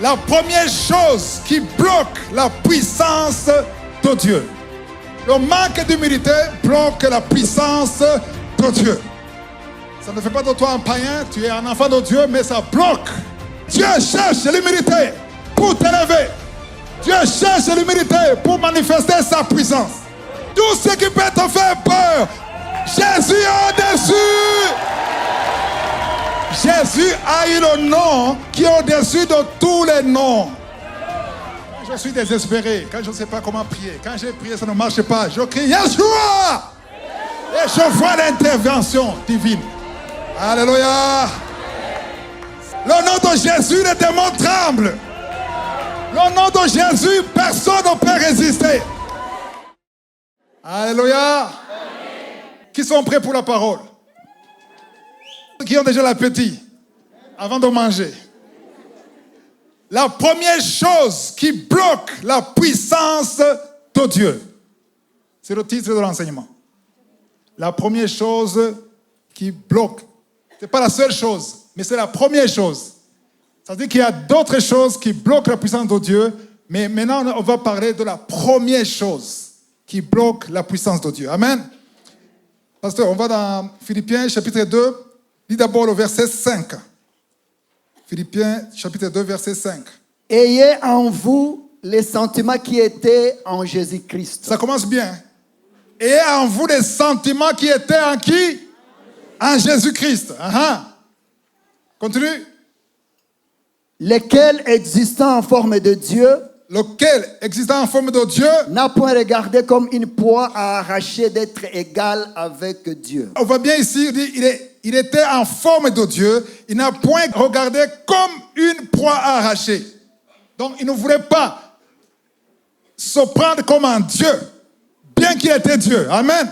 La première chose qui bloque la puissance de Dieu. Le manque d'humilité bloque la puissance de Dieu. Ça ne fait pas de toi un païen, tu es un enfant de Dieu, mais ça bloque. Dieu cherche l'humilité pour t'élever. Dieu cherche l'humilité pour manifester sa puissance. Tout ce qui peut te faire peur, Jésus est au-dessus. Jésus a eu le nom qui est au-dessus de tous les noms. Quand je suis désespéré, quand je ne sais pas comment prier, quand j'ai prié, ça ne marche pas, je crie Yeshua! Et je vois l'intervention divine. Alléluia! Le nom de Jésus, les démons tremblent. Le nom de Jésus, personne ne peut résister. Alléluia! Qui sont prêts pour la parole? Qui ont déjà l'appétit avant de manger. La première chose qui bloque la puissance de Dieu. C'est le titre de l'enseignement. La première chose qui bloque. Ce n'est pas la seule chose, mais c'est la première chose. Ça veut dire qu'il y a d'autres choses qui bloquent la puissance de Dieu, mais maintenant on va parler de la première chose qui bloque la puissance de Dieu. Amen. Pasteur, on va dans Philippiens chapitre 2. Lis d'abord le verset 5. Philippiens chapitre 2, verset 5. Ayez en vous les sentiments qui étaient en Jésus-Christ. Ça commence bien. Ayez en vous les sentiments qui étaient en qui? En Jésus-Christ. Continue. Lesquels, existant en forme de Dieu, Lequel, existant en forme de Dieu, n'a point regardé comme une proie à arracher d'être égal avec Dieu. On voit bien ici, il était en forme de Dieu. Il n'a point regardé comme une proie à arracher. Donc, il ne voulait pas se prendre comme un Dieu, bien qu'il était Dieu. Amen.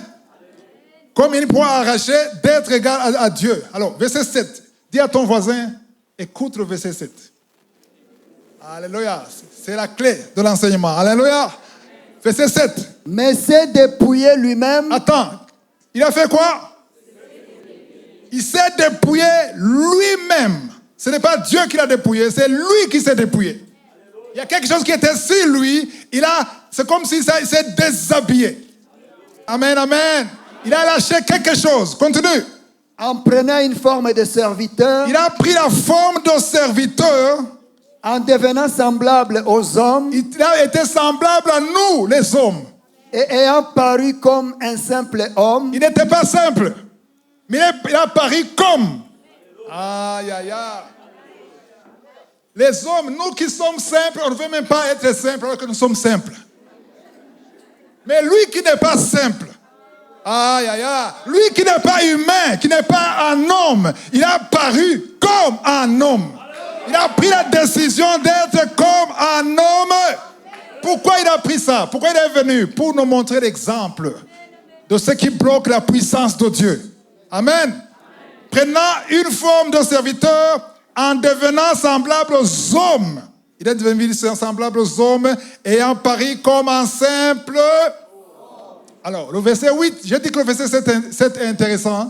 Comme une proie à arracher, d'être égal à Dieu. Alors, verset 7. Dis à ton voisin, écoute le verset 7. Alléluia. C'est la clé de l'enseignement. Alléluia. Verset 7. Mais s'est dépouillé lui-même. Attends. Il a fait quoi? Il s'est dépouillé lui-même. Ce n'est pas Dieu qui l'a dépouillé, c'est lui qui s'est dépouillé. Il y a quelque chose qui était sur lui. C'est comme si ça s'est déshabillé. Amen, amen. Il a lâché quelque chose. Continue. En prenant une forme de serviteur. Il a pris la forme de serviteur. En devenant semblable aux hommes. Il a été semblable à nous, les hommes. Et ayant paru comme un simple homme. Il n'était pas simple. Mais il a paru comme. Aïe, aïe, aïe. Les hommes, nous qui sommes simples, on ne veut même pas être simples alors que nous sommes simples. Mais lui qui n'est pas simple. Aïe, aïe, aïe. Lui qui n'est pas humain, qui n'est pas un homme, il a paru comme un homme. Il a pris la décision d'être comme un homme. Pourquoi il a pris ça? Pourquoi il est venu? Pour nous montrer l'exemple de ce qui bloque la puissance de Dieu. Amen. Prenant une forme de serviteur, en devenant semblable aux hommes. Il est devenu semblable aux hommes, ayant paru comme un simple. Alors, le verset 8, j'ai dit que le verset 7 est intéressant.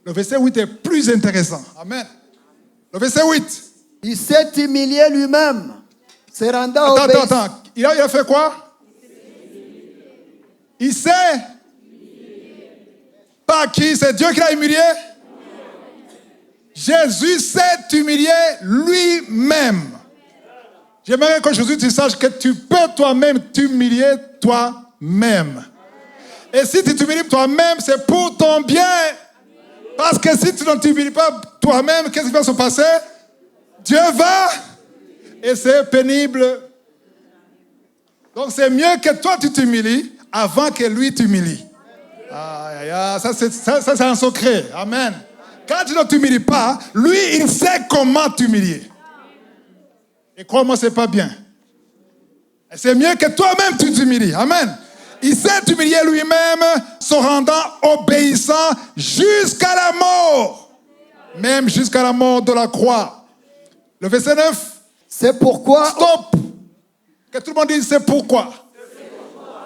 Le verset 8 est plus intéressant. Amen. Le verset 8. Il s'est humilié lui-même, se rendant obéissant. Attends. Il a fait quoi? Il s'est pas qui? C'est Dieu qui l'a humilié? Jésus s'est humilié lui-même. J'aimerais que Jésus tu saches que tu peux toi-même t'humilier toi-même. Et si tu t'humilies toi-même, c'est pour ton bien. Parce que si tu ne t'humilies pas toi-même, qu'est-ce qui va se passer? Dieu va, et c'est pénible. Donc c'est mieux que toi tu t'humilies avant que lui t'humilie. Ça c'est un secret. Amen. Quand tu ne t'humilies pas, lui il sait comment t'humilier. Et crois-moi, c'est pas bien. Et c'est mieux que toi-même tu t'humilies. Amen. Il s'est humilié lui-même, se rendant obéissant jusqu'à la mort. Même jusqu'à la mort de la croix. Le verset 9. C'est pourquoi. Stop. Que tout le monde dise c'est pourquoi.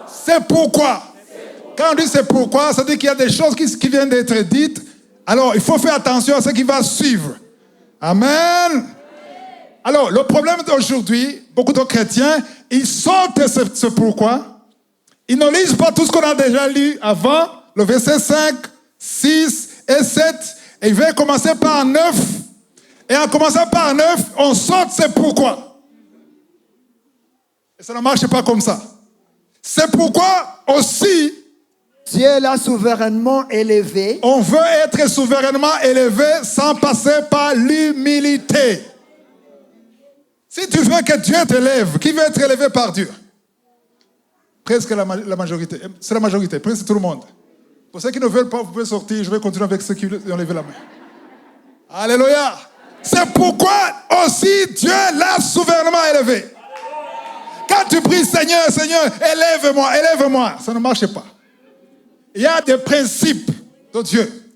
C'est pourquoi. Quand on dit c'est pourquoi, ça veut dire qu'il y a des choses qui viennent d'être dites. Alors, il faut faire attention à ce qui va suivre. Amen. Alors, le problème d'aujourd'hui, beaucoup de chrétiens, ils sautent ce pourquoi. Ils ne lisent pas tout ce qu'on a déjà lu avant, le verset 5, 6 et 7, et ils veulent commencer par 9. Et en commençant par 9, on saute ce pourquoi. Et ça ne marche pas comme ça. C'est pourquoi aussi, Dieu l'a souverainement élevé. on veut être souverainement élevé sans passer par l'humilité. Si tu veux que Dieu t'élève, qui veut être élevé par Dieu? Presque la majorité. C'est la majorité, presque tout le monde. Pour ceux qui ne veulent pas, vous pouvez sortir. Je vais continuer avec ceux qui ont levé la main. Alléluia. C'est pourquoi aussi Dieu l'a souverainement élevé. Quand tu pries, Seigneur, Seigneur, élève-moi, élève-moi, ça ne marche pas. Il y a des principes de Dieu.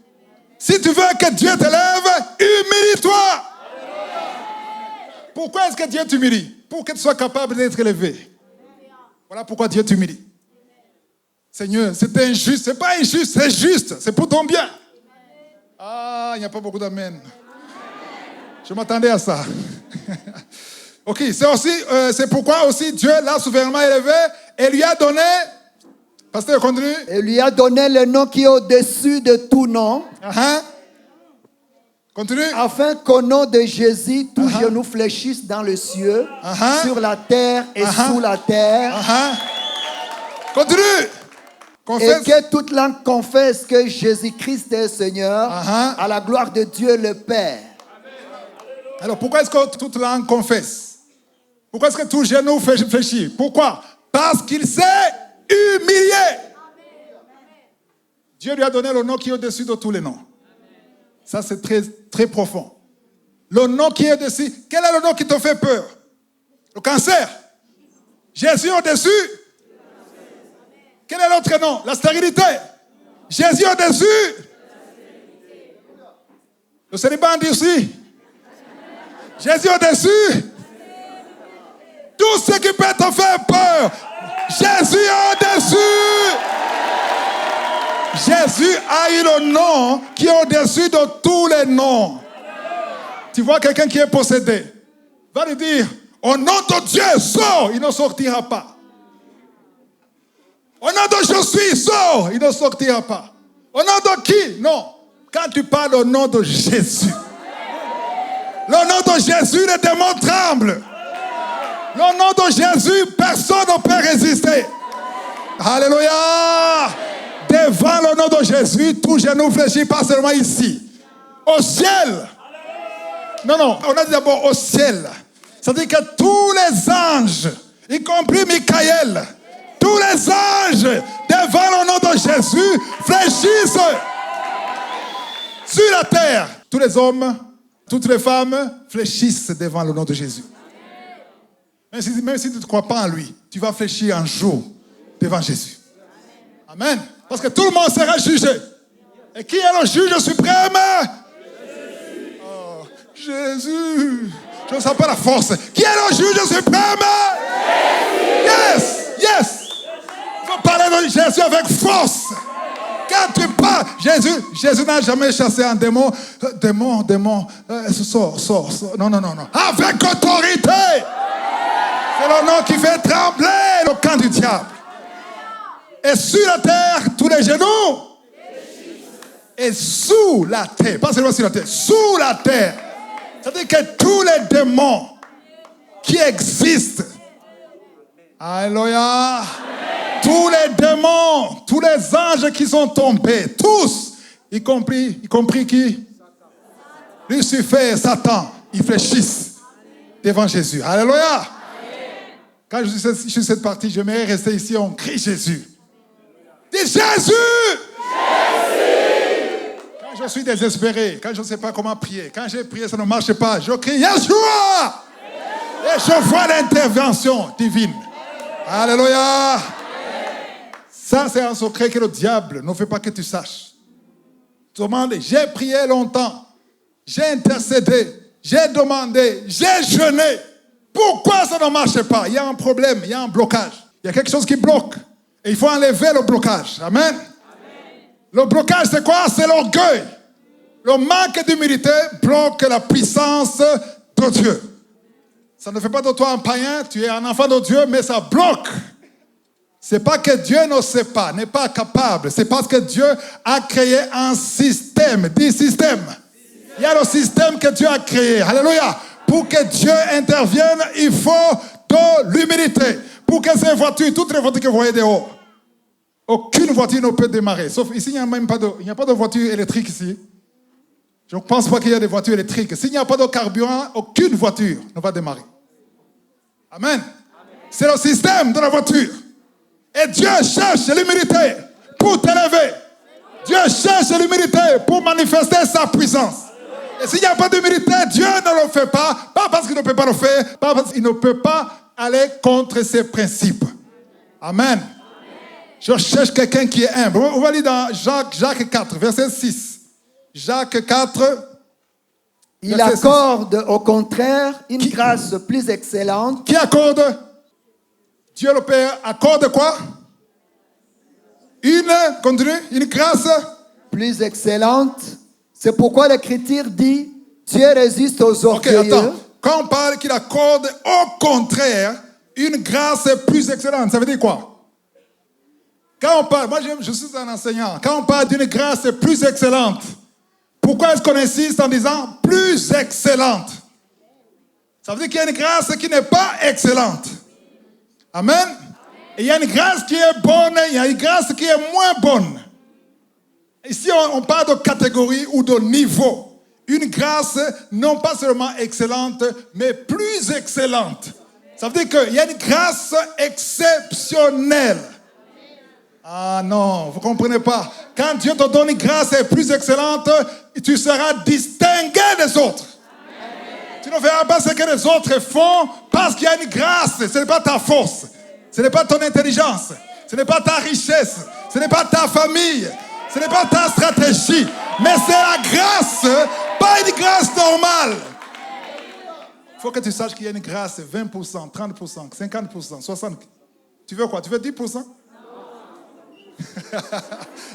Si tu veux que Dieu t'élève, humilie-toi. Pourquoi est-ce que Dieu t'humilie? Pour que tu sois capable d'être élevé. Voilà pourquoi Dieu t'humilie. Seigneur, c'est injuste. C'est pas injuste, c'est juste. C'est pour ton bien. Ah, il n'y a pas beaucoup d'amen. Je m'attendais à ça. Ok, c'est pourquoi aussi Dieu l'a souverainement élevé et lui a donné. Pasteur, continue. Et lui a donné le nom qui est au-dessus de tout nom. Continue. Afin qu'au nom de Jésus, tout genou fléchisse dans le cieux, sur la terre et sous la terre. Continue. Confesse. Et que toute langue confesse que Jésus-Christ est Seigneur, à la gloire de Dieu le Père. Alors pourquoi est-ce que toute langue confesse? Pourquoi est-ce que tout genou fléchit? Pourquoi? Parce qu'il s'est humilié. Dieu lui a donné le nom qui est au-dessus de tous les noms. Ça, c'est très, très profond. Le nom qui est au-dessus. Quel est le nom qui te fait peur? Le cancer. Jésus au-dessus. Quel est l'autre nom? La stérilité. Jésus au-dessus. Le célibat endurci. Jésus au-dessus. Tout ce qui peut te faire peur. Jésus au-dessus. Jésus a eu le nom qui est au-dessus de tous les noms. Tu vois quelqu'un qui est possédé, va lui dire, au nom de Dieu, sors, il ne sortira pas. Au nom de Jésus, sors, il ne sortira pas. Au nom de qui? Non. Quand tu parles au nom de Jésus, le nom de Jésus, les démons tremblent. Le nom de Jésus, personne ne peut résister. Alléluia. Devant le nom de Jésus, tout genou fléchit, pas seulement ici. Au ciel. Non, on a dit d'abord au ciel. C'est-à-dire que tous les anges, y compris Michael, tous les anges, devant le nom de Jésus, fléchissent. Sur la terre, tous les hommes, toutes les femmes fléchissent devant le nom de Jésus. Même si tu ne crois pas en lui, tu vas fléchir un jour devant Jésus. Amen. Parce que tout le monde sera jugé. Et qui est le juge suprême? Oh, Jésus. Je ne sais pas la force. Qui est le juge suprême? Jésus. Yes. Il faut parler de Jésus avec force. Quand tu parles, Jésus n'a jamais chassé un démon. Démon, sors. Non. Avec autorité. C'est le nom qui fait trembler le camp du diable. Et sur la terre, tous les genoux. Et sous la terre, pas seulement sur la terre, sous la terre. C'est-à-dire que tous les démons qui existent, alléluia, tous les démons, tous les anges qui sont tombés, tous, y compris qui? Lucifer, Satan, ils fléchissent devant Jésus. Alléluia. Quand je suis cette partie, j'aimerais rester ici, on crie Jésus. Dis Jésus! Quand je suis désespéré, quand je ne sais pas comment prier, quand j'ai prié, ça ne marche pas, je crie Yeshua! Et je vois l'intervention divine. Alléluia! Ça, c'est un secret que le diable ne veut pas que tu saches. Tu demandes, j'ai prié longtemps, j'ai intercédé, j'ai demandé, j'ai jeûné. Pourquoi ça ne marche pas? Il y a un problème, il y a un blocage. Il y a quelque chose qui bloque. Et il faut enlever le blocage. Amen. Le blocage, c'est quoi? C'est l'orgueil. Le manque d'humilité bloque la puissance de Dieu. Ça ne fait pas de toi un païen, tu es un enfant de Dieu, mais ça bloque. C'est pas que Dieu ne sait pas, n'est pas capable. C'est parce que Dieu a créé un système. Dis système. Il y a le système que Dieu a créé. Alléluia. Pour que Dieu intervienne, il faut de l'humilité. Pour que ces voitures, toutes les voitures que vous voyez dehors, aucune voiture ne peut démarrer. Sauf ici, il n'y a même pas de voiture électrique ici. Je ne pense pas qu'il y a des voitures électriques. S'il n'y a pas de carburant, aucune voiture ne va démarrer. Amen. C'est le système de la voiture. Et Dieu cherche l'humilité pour t'élever. Dieu cherche l'humilité pour manifester sa puissance. Et s'il n'y a pas d'humilité, Dieu ne le fait pas. Pas parce qu'il ne peut pas le faire, pas parce qu'il ne peut pas aller contre ses principes. Amen. Je cherche quelqu'un qui est humble. On va lire dans Jacques 4, verset 6. Jacques 4. Il accorde au contraire une grâce plus excellente. Qui accorde? Dieu le Père accorde quoi? Une grâce plus excellente. C'est pourquoi l'Écriture dit Dieu résiste aux orgueilleux. Attends. Quand on parle qu'il accorde au contraire une grâce plus excellente, ça veut dire quoi? Quand on parle, moi je suis un enseignant, quand on parle d'une grâce plus excellente, pourquoi est-ce qu'on insiste en disant plus excellente? Ça veut dire qu'il y a une grâce qui n'est pas excellente. Amen. Et il y a une grâce qui est bonne, il y a une grâce qui est moins bonne. Ici, on parle de catégorie ou de niveau. Une grâce non pas seulement excellente, mais plus excellente. Ça veut dire qu'il y a une grâce exceptionnelle. Ah non, vous ne comprenez pas. Quand Dieu te donne une grâce plus excellente, tu seras distingué des autres. Tu ne feras pas ce que les autres font parce qu'il y a une grâce. Ce n'est pas ta force. Ce n'est pas ton intelligence. Ce n'est pas ta richesse. Ce n'est pas ta famille. Ce n'est pas ta stratégie. Mais c'est la grâce, pas une grâce normale. Il faut que tu saches qu'il y a une grâce 20%, 30%, 50%, 60%. Tu veux quoi? Tu veux 10%?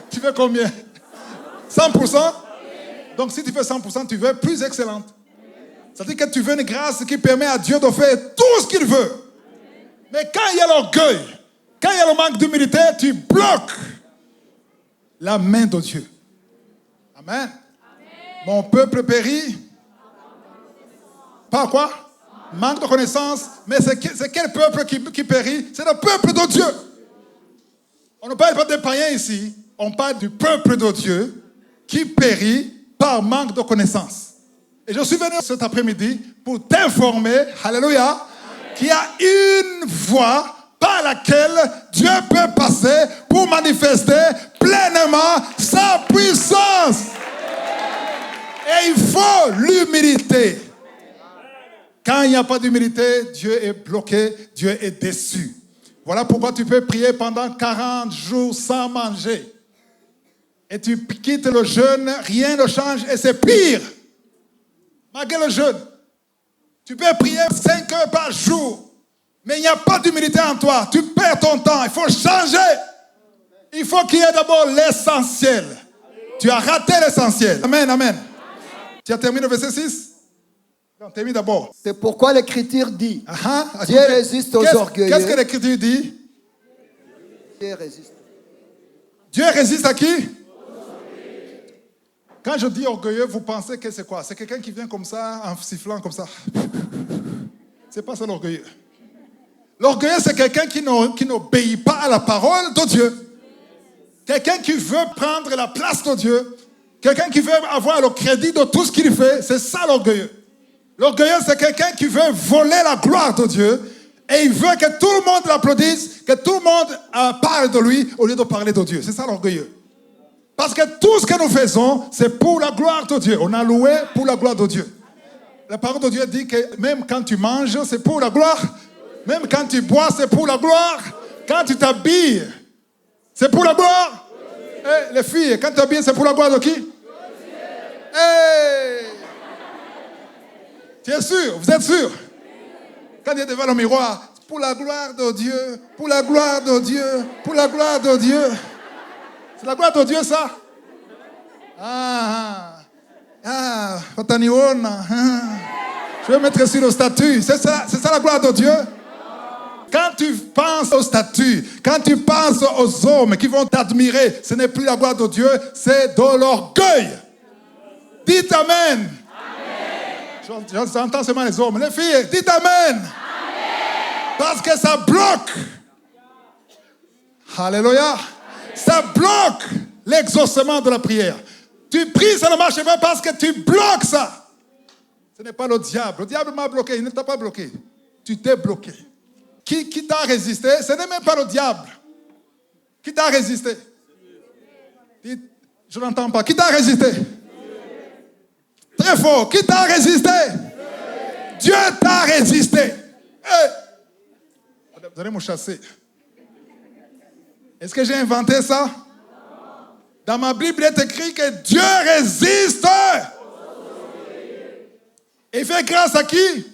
Tu veux combien? 100%? Donc si tu veux 100%, tu veux plus excellente. Ça veut dire que tu veux une grâce qui permet à Dieu de faire tout ce qu'il veut. Mais quand il y a l'orgueil, quand il y a le manque d'humilité, tu bloques la main de Dieu. Amen. Mon peuple périt. Par quoi? Manque de connaissance. Mais c'est quel peuple qui périt? C'est le peuple de Dieu. On ne parle pas des païens ici. On parle du peuple de Dieu qui périt par manque de connaissance. Et je suis venu cet après-midi pour t'informer, alléluia, qu'il y a une voie par laquelle Dieu peut passer pour manifester pleinement sa puissance. Et il faut l'humilité. Quand il n'y a pas d'humilité, Dieu est bloqué, Dieu est déçu. Voilà pourquoi tu peux prier pendant 40 jours sans manger. Et tu quittes le jeûne, rien ne change et c'est pire. Malgré le jeûne, tu peux prier 5 heures par jour, mais il n'y a pas d'humilité en toi. Tu perds ton temps, il faut changer. Il faut qu'il y ait d'abord l'essentiel. Tu as raté l'essentiel. Amen, amen. Tu as terminé le verset 6? On termine d'abord. C'est pourquoi l'Écriture dit Dieu résiste aux orgueilleux. Qu'est-ce que l'Écriture dit? Dieu résiste. Dieu résiste à qui? Quand je dis orgueilleux, vous pensez que c'est quoi? C'est quelqu'un qui vient comme ça, en sifflant comme ça. C'est pas ça l'orgueilleux. L'orgueilleux, c'est quelqu'un qui n'obéit pas à la parole de Dieu. Quelqu'un qui veut prendre la place de Dieu. Quelqu'un qui veut avoir le crédit de tout ce qu'il fait. C'est ça l'orgueilleux. L'orgueilleux, c'est quelqu'un qui veut voler la gloire de Dieu. Et il veut que tout le monde l'applaudisse, que tout le monde parle de lui au lieu de parler de Dieu. C'est ça l'orgueilleux. Parce que tout ce que nous faisons, c'est pour la gloire de Dieu. On a loué pour la gloire de Dieu. La parole de Dieu dit que même quand tu manges, c'est pour la gloire. Même quand tu bois, c'est pour la gloire. Quand tu t'habilles, c'est pour la gloire. Hey, les filles, quand tu t'habilles, c'est pour la gloire de qui? Hey! Tu es sûr? Vous êtes sûr? Quand tu es devant le miroir, c'est pour la gloire de Dieu, pour la gloire de Dieu, pour la gloire de Dieu. C'est la gloire de Dieu, ça? Je vais mettre sur le statut. C'est ça la gloire de Dieu? Quand tu penses au statut, quand tu penses aux hommes qui vont t'admirer, ce n'est plus la gloire de Dieu, c'est de l'orgueil. Dites Amen. J'entends seulement les hommes. Les filles, dites Amen. Parce que ça bloque. Alléluia. Ça bloque l'exaucement de la prière. Tu pries, ça ne marche pas parce que tu bloques ça. Ce n'est pas le diable. Le diable m'a bloqué. Il ne t'a pas bloqué. Tu t'es bloqué. Qui t'a résisté? Ce n'est même pas le diable. Qui t'a résisté? Je n'entends pas. Qui t'a résisté? Très fort. Qui t'a résisté? Dieu t'a résisté. Hey. Vous allez me chasser. Est-ce que j'ai inventé ça? Dans ma Bible, il est écrit que Dieu résiste. Et il fait grâce à qui?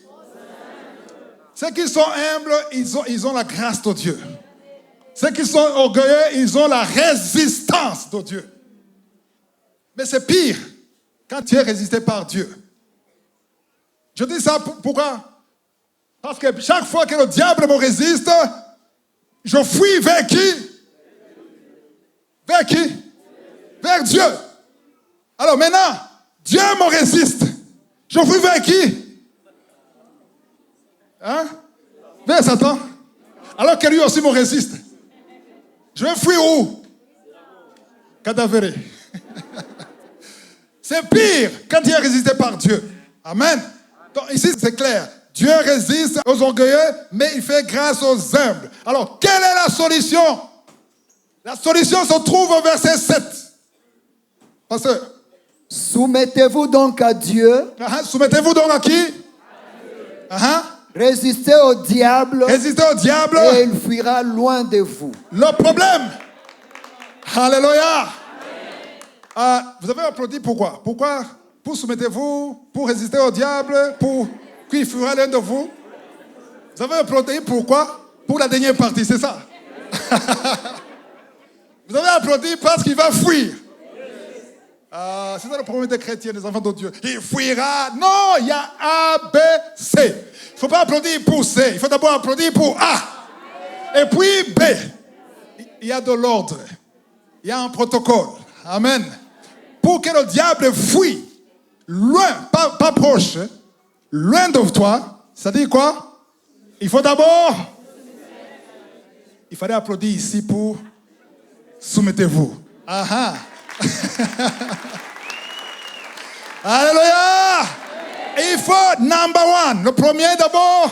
Ceux qui sont humbles, ils ont la grâce de Dieu. Ceux qui sont orgueilleux, ils ont la résistance de Dieu. Mais c'est pire quand tu es résisté par Dieu. Je dis ça pourquoi? Parce que chaque fois que le diable me résiste, je fuis vers qui? Vers qui? Vers Dieu. Alors maintenant, Dieu me résiste. Je fuis vers qui? Hein? Vers Satan. Alors que lui aussi me résiste. Je vais fuir où? Cadavéré. C'est pire quand tu es résisté par Dieu. Amen. Donc ici c'est clair. Dieu résiste aux orgueilleux, mais il fait grâce aux humbles. Alors, quelle est la solution? La solution se trouve au verset 7. Pasteur. Soumettez-vous donc à Dieu. Soumettez-vous donc à qui? Résistez au diable. Résistez au diable. Et il fuira loin de vous. Le problème. Alléluia. Vous avez applaudi pourquoi? Pourquoi? Pour soumettez-vous, pour résister au diable, pour qu'il fuira l'un de vous. Vous avez applaudi pourquoi? Pour la dernière partie, c'est ça? Vous avez applaudi parce qu'il va fuir. C'est ça le problème des chrétiens, des enfants de Dieu. Il fuira. Non, il y a A, B, C. Il ne faut pas applaudir pour C. Il faut d'abord applaudir pour A. Et puis B. Il y a de l'ordre. Il y a un protocole. Amen. Pour que le diable fuit, loin, pas proche, loin de toi, ça dit quoi? Il faut d'abord... Il fallait applaudir ici pour... Soumettez-vous. Aha. Alléluia. Et il faut number one. Le premier d'abord.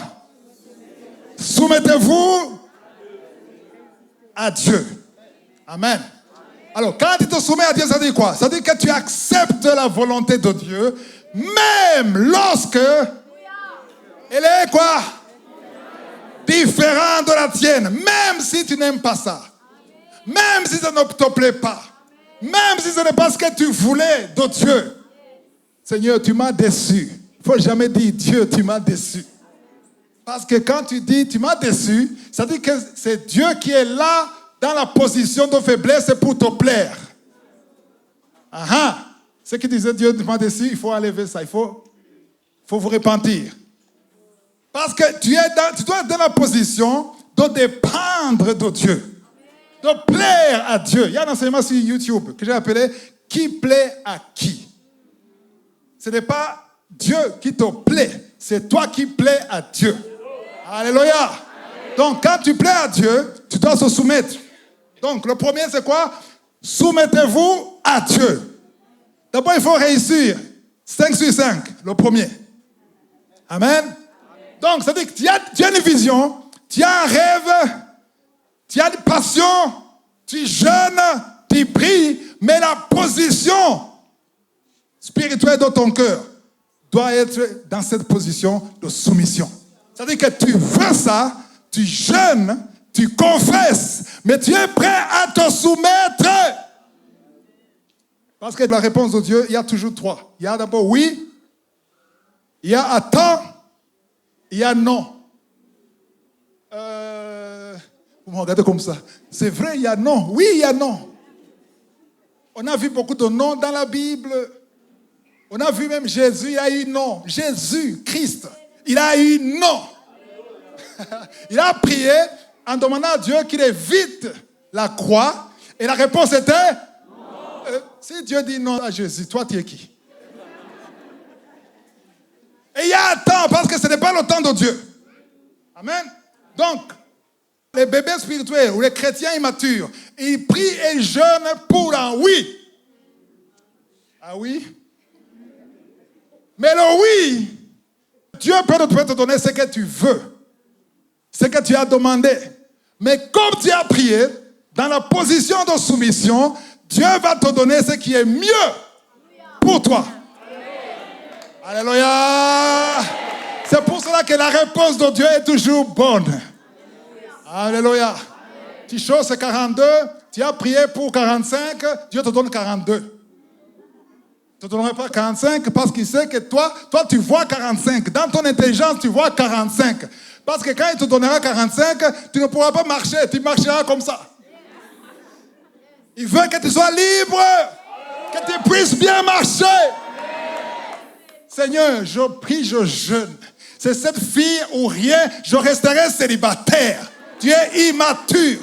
Soumettez-vous à Dieu. Amen. Alors, quand tu te soumets à Dieu, ça dit quoi? Ça dit que tu acceptes la volonté de Dieu, même lorsque elle est quoi? Différente de la tienne. Même si tu n'aimes pas ça. Même si ça ne te plaît pas. Même si ce n'est pas ce que tu voulais de Dieu. Seigneur, tu m'as déçu. Il ne faut jamais dire Dieu, tu m'as déçu. Parce que quand tu dis tu m'as déçu, ça dit que c'est Dieu qui est là dans la position de faiblesse pour te plaire. Ceux qui disaient Dieu m'a déçu, il faut enlever ça. Il faut vous repentir. Parce que tu dois être dans la position de dépendre de Dieu. De plaire à Dieu. Il y a un enseignement sur YouTube que j'ai appelé « Qui plaît à qui ?» Ce n'est pas Dieu qui te plaît, c'est toi qui plais à Dieu. Alléluia. Donc quand tu plais à Dieu, tu dois se soumettre. Donc le premier c'est quoi? Soumettez-vous à Dieu. D'abord il faut réussir. 5 sur 5, le premier. Amen. Donc ça veut dire que tu as une vision, tu as un rêve, tu as une passion, tu jeûnes, tu pries, mais la position spirituelle de ton cœur doit être dans cette position de soumission. C'est-à-dire que tu veux ça, tu jeûnes, tu confesses, mais tu es prêt à te soumettre. Parce que la réponse de Dieu, il y a toujours 3. Il y a d'abord oui, il y a attends, il y a non. Vous me regardez comme ça. C'est vrai, il y a non. Oui, il y a non. On a vu beaucoup de non dans la Bible. On a vu même Jésus, il a eu nom. Jésus, Christ, il a eu nom. Il a prié en demandant à Dieu qu'il évite la croix. Et la réponse était si Dieu dit non à Jésus, toi tu es qui? Et il y a un temps, parce que ce n'est pas le temps de Dieu. Amen. Donc, les bébés spirituels ou les chrétiens immatures, ils prient et jeûnent pour un oui. Ah oui? Mais le oui, Dieu peut te donner ce que tu veux, ce que tu as demandé. Mais comme tu as prié, dans la position de soumission, Dieu va te donner ce qui est mieux pour toi. Alléluia. C'est pour cela que la réponse de Dieu est toujours bonne. Alléluia. Tu choses 42, tu as prié pour 45, Dieu te donne 42. Il ne te donnerait pas 45 parce qu'il sait que toi tu vois 45. Dans ton intelligence, tu vois 45. Parce que quand il te donnera 45, tu ne pourras pas marcher, tu marcheras comme ça. Il veut que tu sois libre, que tu puisses bien marcher. Seigneur, je prie, je jeûne. C'est cette fille ou rien, je resterai célibataire. Tu es immature.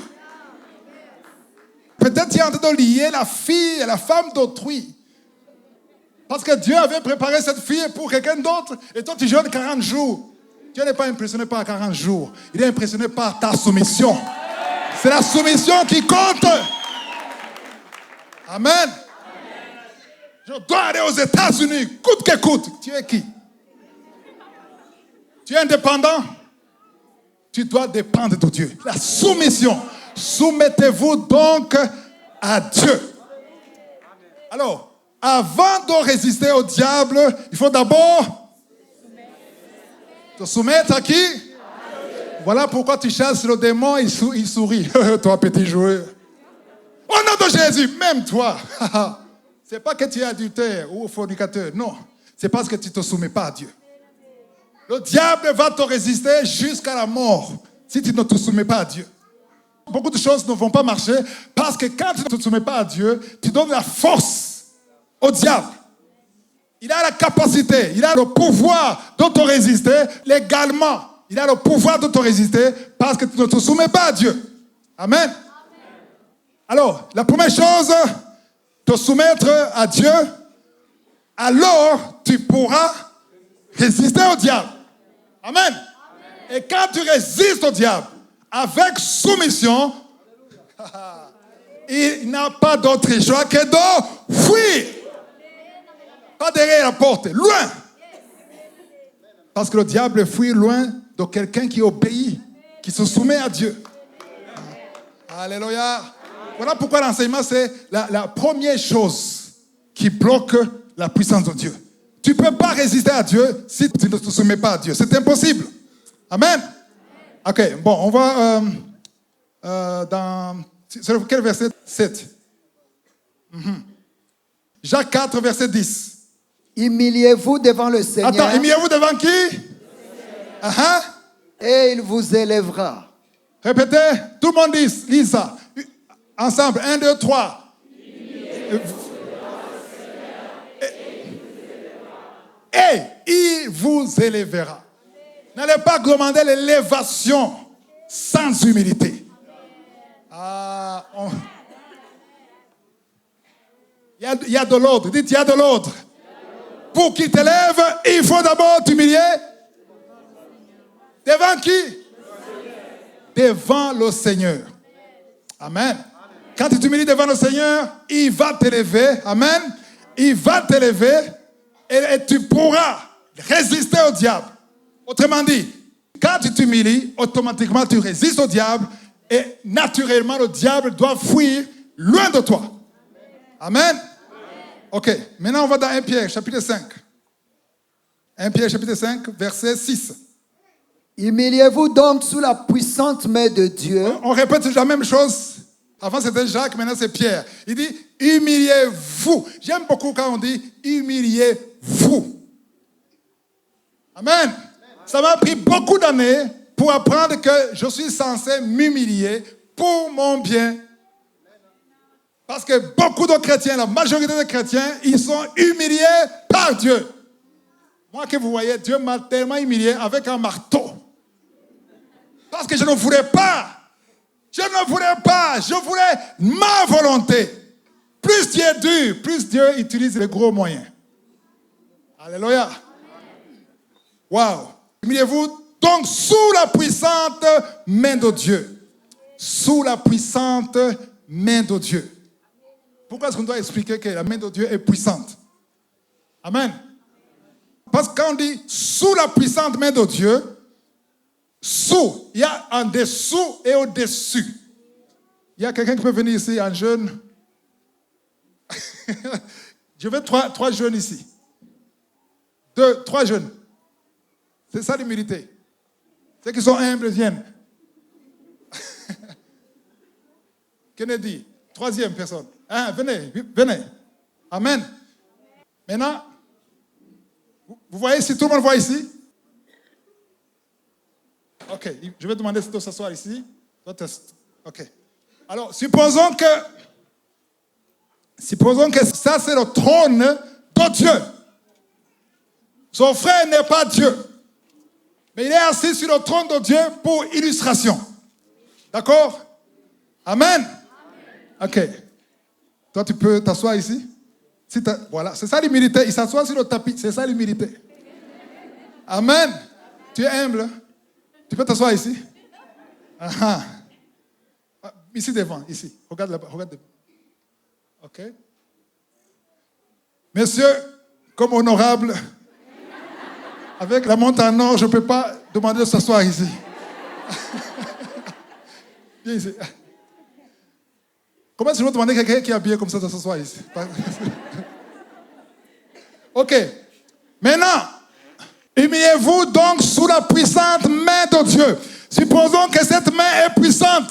Peut-être tu es en train de lier la fille et la femme d'autrui. Parce que Dieu avait préparé cette fille pour quelqu'un d'autre. Et toi, tu jeûnes 40 jours. Dieu n'est pas impressionné par 40 jours. Il est impressionné par ta soumission. C'est la soumission qui compte. Amen. Je dois aller aux États-Unis, coûte que coûte. Tu es qui? Tu es indépendant? Tu dois dépendre de Dieu. La soumission. Soumettez-vous donc à Dieu. Alors, avant de résister au diable, il faut d'abord te soumettre à qui? Voilà pourquoi tu chasses le démon, il sourit. Toi, petit joueur. Au nom de Jésus, même toi. C'est pas que tu es adultère ou fornicateur. Non. C'est parce que tu ne te soumets pas à Dieu. Le diable va te résister jusqu'à la mort si tu ne te soumets pas à Dieu. Beaucoup de choses ne vont pas marcher parce que quand tu ne te soumets pas à Dieu, tu donnes la force au diable. Il a la capacité, il a le pouvoir de te résister légalement. Il a le pouvoir de te résister parce que tu ne te soumets pas à Dieu. Amen. Alors, la première chose, te soumettre à Dieu, alors tu pourras résister au diable. Amen. Et quand tu résistes au diable avec soumission, il n'a pas d'autre choix que de fuir. Pas derrière la porte, loin. Parce que le diable fuit loin de quelqu'un qui obéit, qui se soumet à Dieu. Alléluia. Voilà pourquoi l'enseignement, c'est la première chose qui bloque la puissance de Dieu. Tu ne peux pas résister à Dieu si tu ne te soumets pas à Dieu. C'est impossible. Amen. Ok, bon, on va dans... C'est quel verset? 7. Jacques 4, verset 10. Humiliez-vous devant le Seigneur. Attends, humiliez-vous devant qui? Et il vous élèvera. Répétez, tout le monde lit ça. Ensemble, 1, 2, 3. Et il vous élèvera. N'allez pas demander l'élévation sans humilité. Il y a de l'ordre. Dites, il y a de l'ordre. Pour qu'il t'élève, il faut d'abord t'humilier. Devant qui? Devant le Seigneur. Amen. Quand tu t'humilies devant le Seigneur, il va t'élever. Amen. Il va t'élever et tu pourras résister au diable. Autrement dit, quand tu t'humilies, automatiquement tu résistes au diable et naturellement le diable doit fuir loin de toi. Amen. Ok, maintenant on va dans 1 Pierre, chapitre 5. 1 Pierre, chapitre 5, verset 6. Humiliez-vous donc sous la puissante main de Dieu. On répète la même chose. Avant c'était Jacques, maintenant c'est Pierre. Il dit, humiliez-vous. J'aime beaucoup quand on dit, humiliez-vous. Amen. Ça m'a pris beaucoup d'années pour apprendre que je suis censé m'humilier pour mon bien. Parce que beaucoup de chrétiens, la majorité des chrétiens, ils sont humiliés par Dieu. Moi que vous voyez, Dieu m'a tellement humilié avec un marteau. Parce que je ne voulais pas. Je ne voulais pas. Je voulais ma volonté. Plus Dieu est dur, plus Dieu utilise les gros moyens. Alléluia. Waouh. Humiliez-vous donc sous la puissante main de Dieu. Sous la puissante main de Dieu. Pourquoi est-ce qu'on doit expliquer que la main de Dieu est puissante? Amen. Parce que quand on dit sous la puissante main de Dieu, sous, il y a en dessous et au-dessus. Il y a quelqu'un qui peut venir ici, un jeune. Je veux trois jeunes ici. 3 jeunes. C'est ça l'humilité. Ceux qui sont humbles viennent. Kennedy, 3e personne. Hein, venez. Amen. Maintenant, vous voyez si tout le monde voit ici? Ok, je vais demander si tu dois s'asseoir ici. Ok. Alors, supposons que ça c'est le trône de Dieu. Son frère n'est pas Dieu. Mais il est assis sur le trône de Dieu pour illustration. D'accord? Amen. Ok. Toi, tu peux t'asseoir ici? Voilà, c'est ça l'humilité. Il s'assoit sur le tapis. C'est ça l'humilité. Amen. Tu es humble. Tu peux t'asseoir ici? Ici devant, ici. Regarde là-bas. Ok. Messieurs, comme honorable, avec la montre en or, je ne peux pas demander de s'asseoir ici. Viens ici. Comment est-ce que je vais demander à quelqu'un qui est habillé comme ça de s'asseoir ici? Ok. Maintenant, humiliez-vous donc sous la puissante main de Dieu. Supposons que cette main est puissante.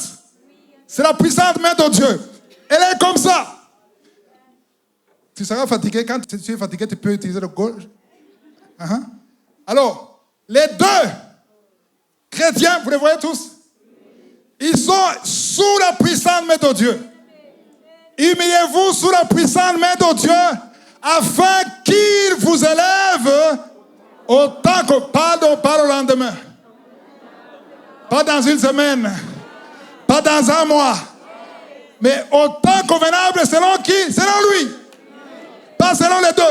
C'est la puissante main de Dieu. Elle est comme ça. Tu seras fatigué. Quand tu es fatigué, tu peux utiliser le gauche. Alors, les 2 chrétiens, vous les voyez tous? Ils sont sous la puissante main de Dieu. Humiliez-vous sous la puissante main de Dieu afin qu'il vous élève autant que... Pas au lendemain. Pas dans une semaine. Pas dans un mois. Mais autant convenable selon qui? Selon lui. Pas selon les 2.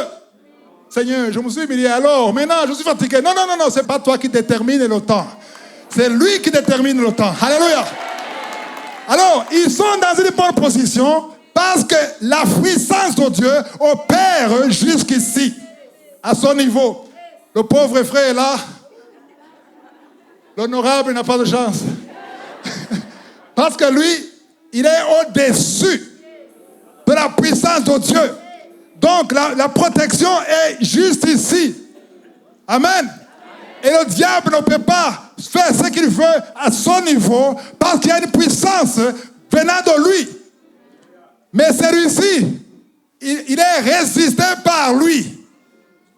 Seigneur, je me suis humilié alors. Maintenant, je suis fatigué. Non, c'est pas toi qui détermine le temps. C'est lui qui détermine le temps. Alléluia. Alors, ils sont dans une bonne position parce que la puissance de Dieu opère jusqu'ici, à son niveau. Le pauvre frère est là. L'honorable n'a pas de chance. Parce que lui, il est au-dessus de la puissance de Dieu. Donc, la protection est juste ici. Amen. Et le diable ne peut pas faire ce qu'il veut à son niveau parce qu'il y a une puissance venant de lui. Mais celui-ci, il est résisté par lui.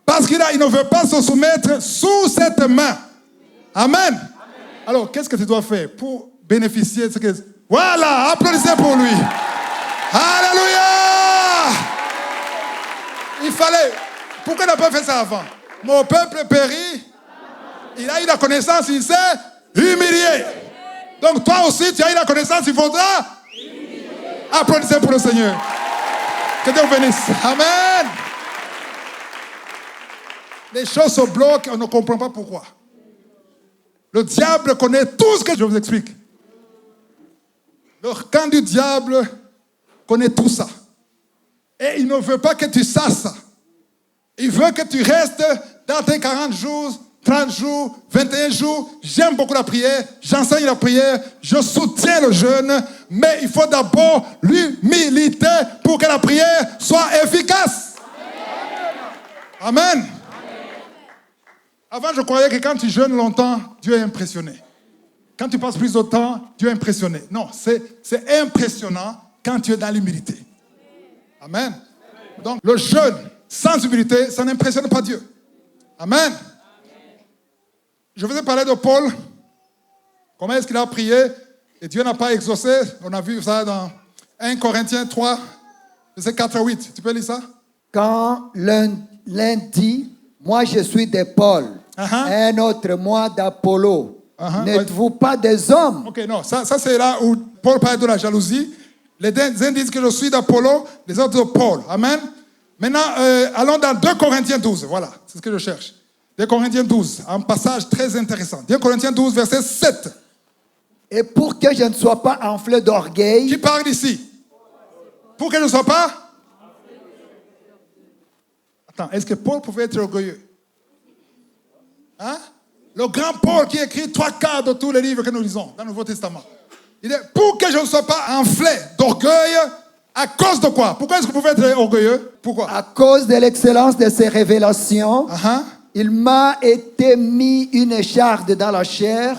Parce qu'il ne veut pas se soumettre sous cette main. Amen. Alors, qu'est-ce que tu dois faire pour bénéficier de ce que... Voilà, applaudissez pour lui. Alléluia. Il fallait... Pourquoi il n'a pas fait ça avant? Mon peuple périt. Il a eu la connaissance, il s'est humilié. Donc toi aussi, tu as eu la connaissance, il faudra applaudissez pour le Seigneur. Que Dieu vous bénisse. Amen. Les choses se bloquent, on ne comprend pas pourquoi. Le diable connaît tout ce que je vous explique. Le camp du diable connaît tout ça. Et il ne veut pas que tu saches ça. Il veut que tu restes dans tes 40 jours, 30 jours, 21 jours. J'aime beaucoup la prière, j'enseigne la prière, je soutiens le jeûne, mais il faut d'abord l'humilité pour que la prière soit efficace. Amen. Avant, je croyais que quand tu jeûnes longtemps, Dieu est impressionné. Quand tu passes plus de temps, Dieu est impressionné. Non, c'est impressionnant quand tu es dans l'humilité. Amen. Donc, le jeûne sans humilité, ça n'impressionne pas Dieu. Amen. Je vous ai parlé de Paul. Comment est-ce qu'il a prié et Dieu n'a pas exaucé. On a vu ça dans 1 Corinthiens 3. Verset 4 à 8. Tu peux lire ça? Quand l'un dit, moi je suis de Paul, un autre, moi d'Apollo. N'êtes-vous pas des hommes? Ok, non, ça c'est là où Paul parle de la jalousie. Les uns disent que je suis d'Apollo, les autres de Paul. Amen. Maintenant, allons dans 2 Corinthiens 12. Voilà, c'est ce que je cherche. 2 Corinthiens 12, un passage très intéressant. 2 Corinthiens 12, verset 7. Et pour que je ne sois pas enflé d'orgueil. Qui parle ici? Pour que je ne sois pas? Attends, est-ce que Paul pouvait être orgueilleux? Hein? Le grand Paul qui écrit 3/4 de tous les livres que nous lisons dans le Nouveau Testament. Il dit, pour que je ne sois pas enflé d'orgueil, à cause de quoi? Pourquoi est-ce que vous pouvez être orgueilleux? Pourquoi? À cause de l'excellence de ses révélations, il m'a été mis une écharde dans la chair,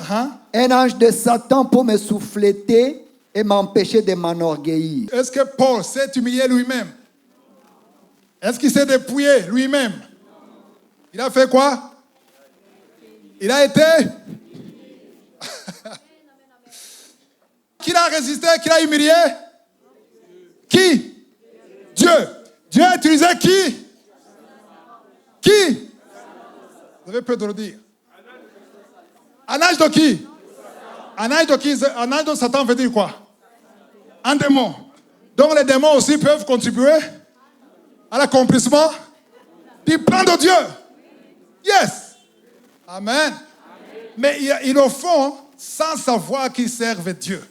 un ange de Satan pour me souffleter et m'empêcher de m'enorgueillir. Est-ce que Paul s'est humilié lui-même? Est-ce qu'il s'est dépouillé lui-même? Il a fait quoi? Il a été... Qui l'a résisté? Qui l'a humilié? Qui? Dieu. Dieu a utilisé qui? Qui? Vous avez peur de le dire. Un ange de qui? Un ange de qui? Un ange de Satan veut dire quoi? Un démon. Donc les démons aussi peuvent contribuer à l'accomplissement du plan de Dieu. Yes. Amen. Mais ils le font sans savoir qu'ils servent Dieu.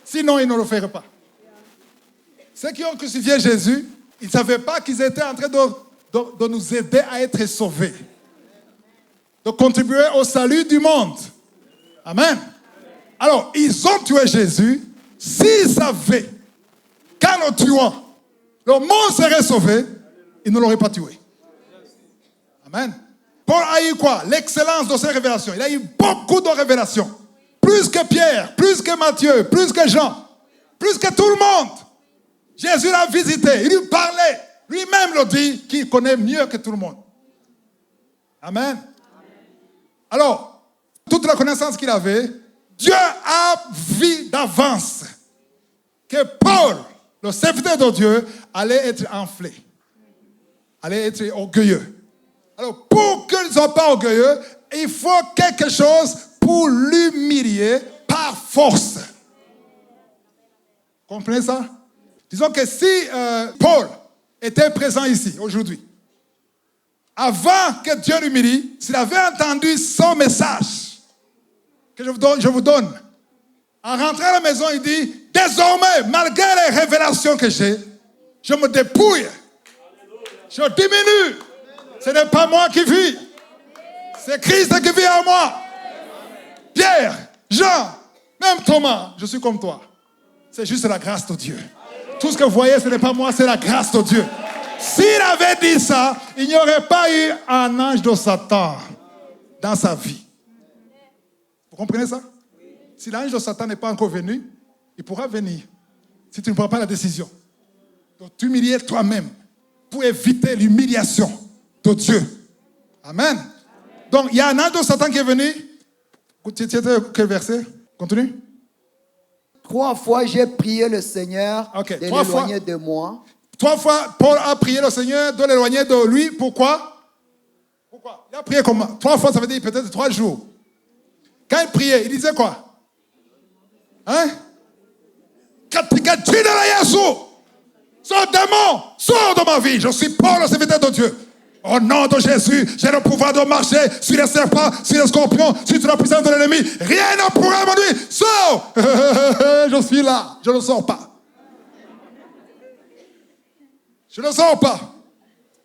Sinon, ils ne le feraient pas. Ceux qui ont crucifié Jésus, ils ne savaient pas qu'ils étaient en train de nous aider à être sauvés. De contribuer au salut du monde. Amen. Alors, ils ont tué Jésus. S'ils savaient qu'en le tuant, le monde serait sauvé, ils ne l'auraient pas tué. Amen. Paul a eu quoi? L'excellence de ses révélations. Il a eu beaucoup de révélations. Plus que Pierre, plus que Matthieu, plus que Jean, plus que tout le monde. Jésus l'a visité, il lui parlait. Lui-même le dit qu'il connaît mieux que tout le monde. Amen. Alors, toute la connaissance qu'il avait, Dieu a vu d'avance que Paul, le serviteur de Dieu, allait être enflé, allait être orgueilleux. Alors, pour qu'il ne soit pas orgueilleux, il faut quelque chose pour l'humilier par force. Vous comprenez ça? Disons que si Paul était présent ici, aujourd'hui, avant que Dieu l'humilie, s'il avait entendu son message que je vous donne, en rentrant à la maison, il dit, désormais, malgré les révélations que j'ai, je me dépouille, je diminue. Ce n'est pas moi qui vis, c'est Christ qui vit en moi. Pierre, Jean, même Thomas, je suis comme toi. C'est juste la grâce de Dieu. Tout ce que vous voyez, ce n'est pas moi, c'est la grâce de Dieu. S'il avait dit ça, il n'y aurait pas eu un ange de Satan dans sa vie. Vous comprenez ça? Si l'ange de Satan n'est pas encore venu, il pourra venir. Si tu ne prends pas la décision de t'humilier toi-même pour éviter l'humiliation de Dieu. Amen. Donc, il y a un ange de Satan qui est venu. Tu étais quel verset? Continue. 3 fois, j'ai prié le Seigneur de l'éloigner de moi. 3 fois, Paul a prié le Seigneur de l'éloigner de lui. Pourquoi? Pourquoi? Il a prié comment? 3 fois, ça veut dire peut-être 3 jours. Quand il priait, il disait quoi? Hein? Ce démon, sors de ma vie. Je suis Paul, le serviteur de Dieu. Au nom de Jésus, j'ai le pouvoir de marcher sur les serpents, sur les scorpions, sur toute la puissance de l'ennemi. Rien ne pourra me nuire. Sors! Je suis là. Je ne sors pas. Je ne sors pas.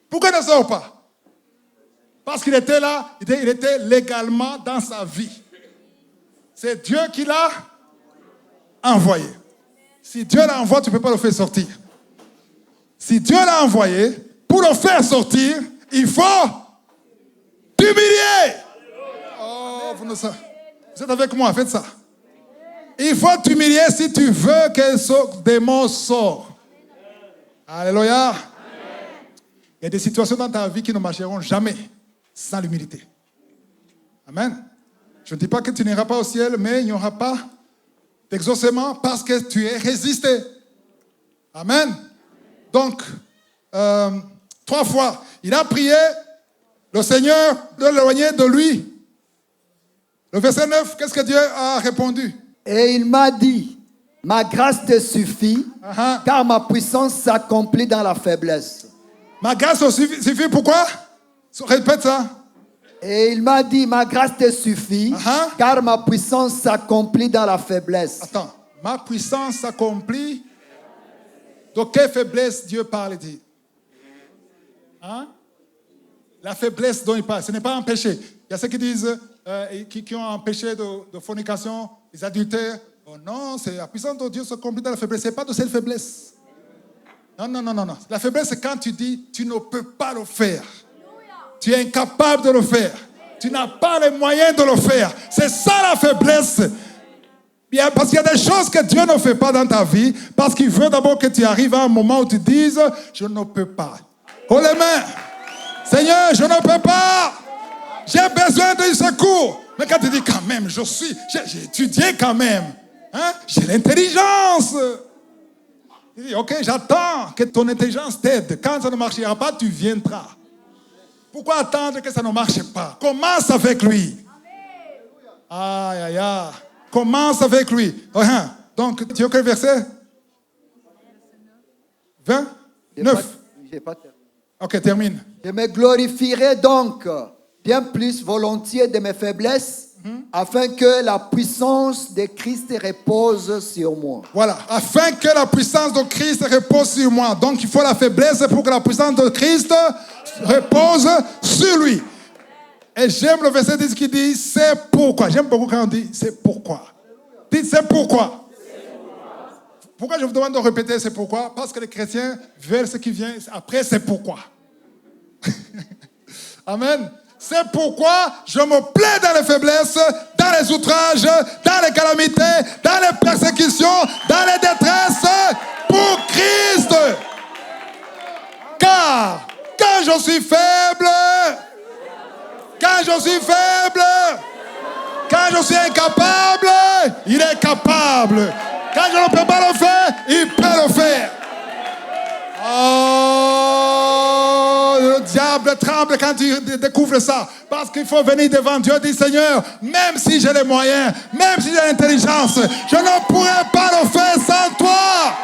Pourquoi il ne sort pas? Parce qu'il était là, il était légalement dans sa vie. C'est Dieu qui l'a envoyé. Si Dieu l'envoie, tu ne peux pas le faire sortir. Si Dieu l'a envoyé, pour le faire sortir, il faut t'humilier. Oh, vous êtes avec moi, faites ça. Il faut t'humilier si tu veux que ce démon sorte. Alléluia. Il y a des situations dans ta vie qui ne marcheront jamais sans l'humilité. Amen. Je ne dis pas que tu n'iras pas au ciel, mais il n'y aura pas d'exaucement parce que tu es résisté. Amen. Donc, 3 fois, il a prié le Seigneur de l'éloigner de lui. Le verset 9, qu'est-ce que Dieu a répondu? Et il m'a dit, ma grâce te suffit, car ma puissance s'accomplit dans la faiblesse. Ma grâce te suffit, pourquoi? Répète ça. Et il m'a dit, ma grâce te suffit, car ma puissance s'accomplit dans la faiblesse. Attends, ma puissance s'accomplit. De quelle faiblesse Dieu parle, dit? La faiblesse dont il parle, ce n'est pas un péché. Il y a ceux qui disent, qui ont un péché de fornication, les adultères. Oh non, c'est la puissance de Dieu s'accomplit dans la faiblesse. Ce n'est pas de cette faiblesse. Non. La faiblesse, c'est quand tu dis, tu ne peux pas le faire. Tu es incapable de le faire. Tu n'as pas les moyens de le faire. C'est ça la faiblesse. Parce qu'il y a des choses que Dieu ne fait pas dans ta vie, parce qu'il veut d'abord que tu arrives à un moment où tu dises, je ne peux pas. Oh les mains. Seigneur, je ne peux pas. J'ai besoin de secours. Mais quand tu dis quand même, j'ai étudié quand même. J'ai l'intelligence. Tu dis, ok, j'attends que ton intelligence t'aide. Quand ça ne marchera pas, tu viendras. Pourquoi attendre que ça ne marche pas? Commence avec lui. Aïe. Commence avec lui. Donc, tu as quel verset? 20? 9. J'ai pas terminé. Ok, termine. Je me glorifierai donc bien plus volontiers de mes faiblesses, afin que la puissance de Christ repose sur moi. Voilà, afin que la puissance de Christ repose sur moi. Donc, il faut la faiblesse pour que la puissance de Christ repose sur lui. Et j'aime le verset 10 qui dit, c'est pourquoi. J'aime beaucoup quand on dit, c'est pourquoi. Dites, c'est pourquoi. Pourquoi je vous demande de répéter c'est pourquoi? Parce que les chrétiens veulent ce qui vient après, c'est pourquoi. Amen. C'est pourquoi je me plais dans les faiblesses, dans les outrages, dans les calamités, dans les persécutions, dans les détresses, pour Christ. Car quand je suis faible, quand je suis incapable, il est capable. Quand je ne peux pas le faire, il peut le faire. Oh, le diable tremble quand tu découvres ça. Parce qu'il faut venir devant Dieu et dire, Seigneur, même si j'ai les moyens, même si j'ai l'intelligence, je ne pourrai pas le faire sans toi.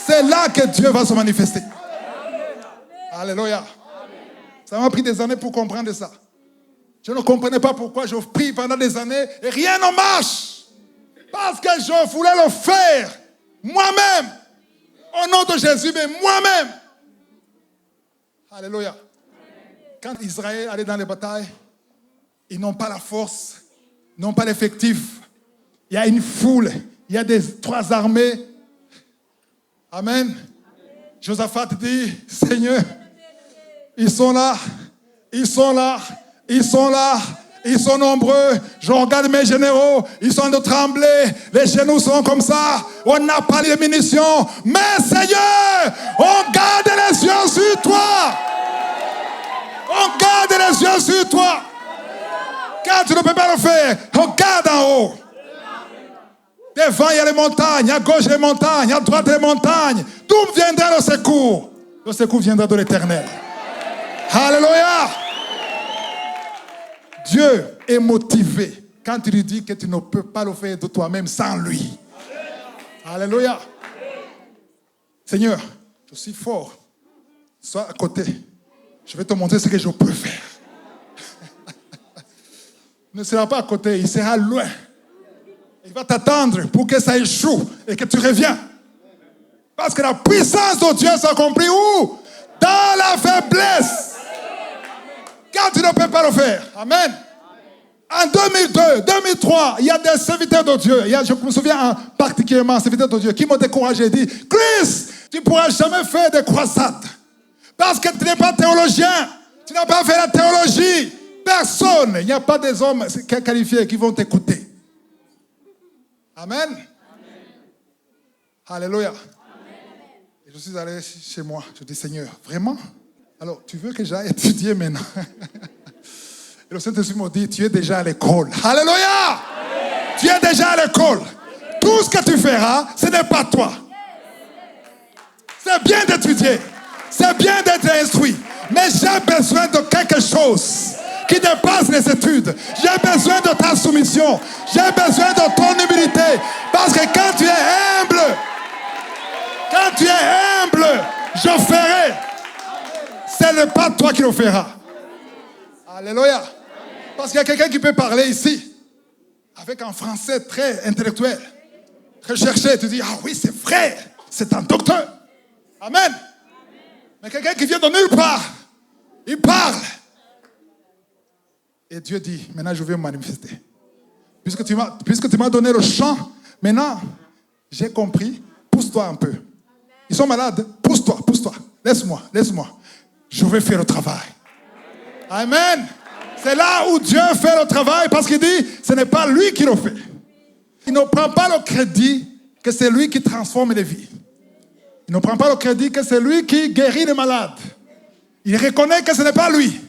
C'est là que Dieu va se manifester. Alléluia. Ça m'a pris des années pour comprendre ça. Je ne comprenais pas pourquoi je prie pendant des années et rien ne marche. Parce que je voulais le faire moi-même. Au nom de Jésus, mais moi-même. Alléluia. Quand Israël allait dans les batailles, ils n'ont pas la force, ils n'ont pas l'effectif. Il y a une foule, il y a 3 armées. Amen. Josaphat dit, Seigneur, ils sont là, ils sont nombreux. Je regarde mes généraux, ils sont en train de trembler, les genoux sont comme ça, on n'a pas les munitions, mais Seigneur, on garde les yeux sur toi. On garde les yeux sur toi. Quand tu ne peux pas le faire, regarde en haut. Devant, il y a les montagnes, à gauche, les montagnes, à droite, les montagnes. D'où viendra le secours? Le secours viendra de l'Éternel. Alléluia. Dieu est motivé quand tu lui dis que tu ne peux pas le faire de toi-même sans lui. Alléluia. Seigneur, je suis fort. Sois à côté. Je vais te montrer ce que je peux faire. Il ne sera pas à côté, il sera loin. Il va t'attendre pour que ça échoue et que tu reviens. Parce que la puissance de Dieu s'accomplit où? Dans la faiblesse. Quand tu ne peux pas le faire. Amen. En 2002, 2003, il y a des serviteurs de Dieu. Je me souviens particulièrement un serviteur de Dieu qui m'a découragé et dit, Chris, tu ne pourras jamais faire des croisades. Parce que tu n'es pas théologien. Tu n'as pas fait la théologie. Personne. Il n'y a pas des hommes qualifiés qui vont t'écouter. Amen. Amen. Alléluia. Amen. Et je suis allé chez moi. Je dis, Seigneur, vraiment? Alors, tu veux que j'aille étudier maintenant? Et le Saint-Esprit m'a dit, tu es déjà à l'école. Alléluia! Amen. Tu es déjà à l'école. Tout ce que tu feras, ce n'est pas toi. C'est bien d'étudier. C'est bien d'être instruit. Mais j'ai besoin de quelque chose qui dépasse les études. J'ai besoin de ta soumission. J'ai besoin de ton humilité. Parce que quand tu es humble, je ferai. Ce n'est pas toi qui le feras. Alléluia. Parce qu'il y a quelqu'un qui peut parler ici avec un français très intellectuel, très cherché. Tu dis, ah oui, c'est vrai, c'est un docteur. Amen. Mais quelqu'un qui vient de nulle part, il parle. Et Dieu dit, maintenant je vais me manifester. Puisque tu m'as donné le chant, maintenant j'ai compris, pousse-toi un peu. Ils sont malades, pousse-toi. Laisse-moi. Je vais faire le travail. Amen. C'est là où Dieu fait le travail parce qu'il dit, ce n'est pas lui qui le fait. Il ne prend pas le crédit que c'est lui qui transforme les vies. Il ne prend pas le crédit que c'est lui qui guérit les malades. Il reconnaît que ce n'est pas lui.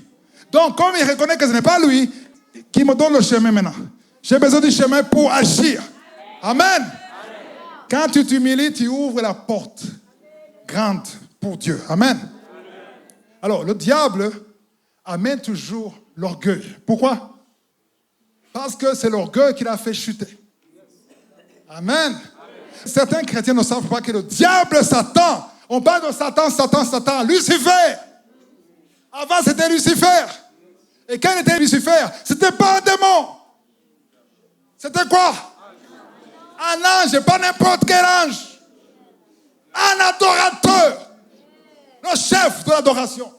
Donc, comme il reconnaît que ce n'est pas lui, qui me donne le chemin maintenant. J'ai besoin du chemin pour agir. Amen. Quand tu t'humilies, tu ouvres la porte grande pour Dieu. Amen. Alors, le diable amène toujours l'orgueil. Pourquoi? Parce que c'est l'orgueil qui l'a fait chuter. Amen. Certains chrétiens ne savent pas que le diable, Satan, on parle de Satan, Lucifer. Avant, c'était Lucifer. Et quand il était Lucifer, c'était pas un démon. C'était quoi? Un ange, pas n'importe quel ange. Un adorateur. Le chef de l'adoration.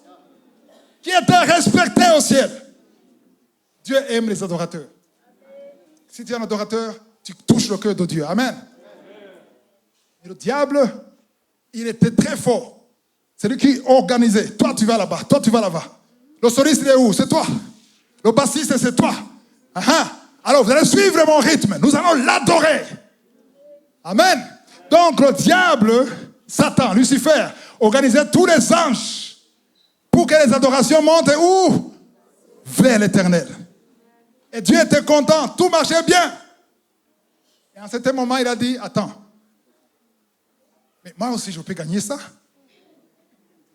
Qui était respecté au ciel. Dieu aime les adorateurs. Si tu es un adorateur, tu touches le cœur de Dieu. Amen. Et le diable, il était très fort. C'est lui qui organisait. Toi, tu vas là-bas. Toi, tu vas là-bas. Le soliste, il est où? C'est toi. Le bassiste, c'est toi. Alors, vous allez suivre mon rythme. Nous allons l'adorer. Amen. Donc, le diable, Satan, Lucifer, organisait tous les anges pour que les adorations montent où? Vers l'éternel. Et Dieu était content. Tout marchait bien. Et à un certain moment, il a dit, attends. Mais moi aussi, je peux gagner ça.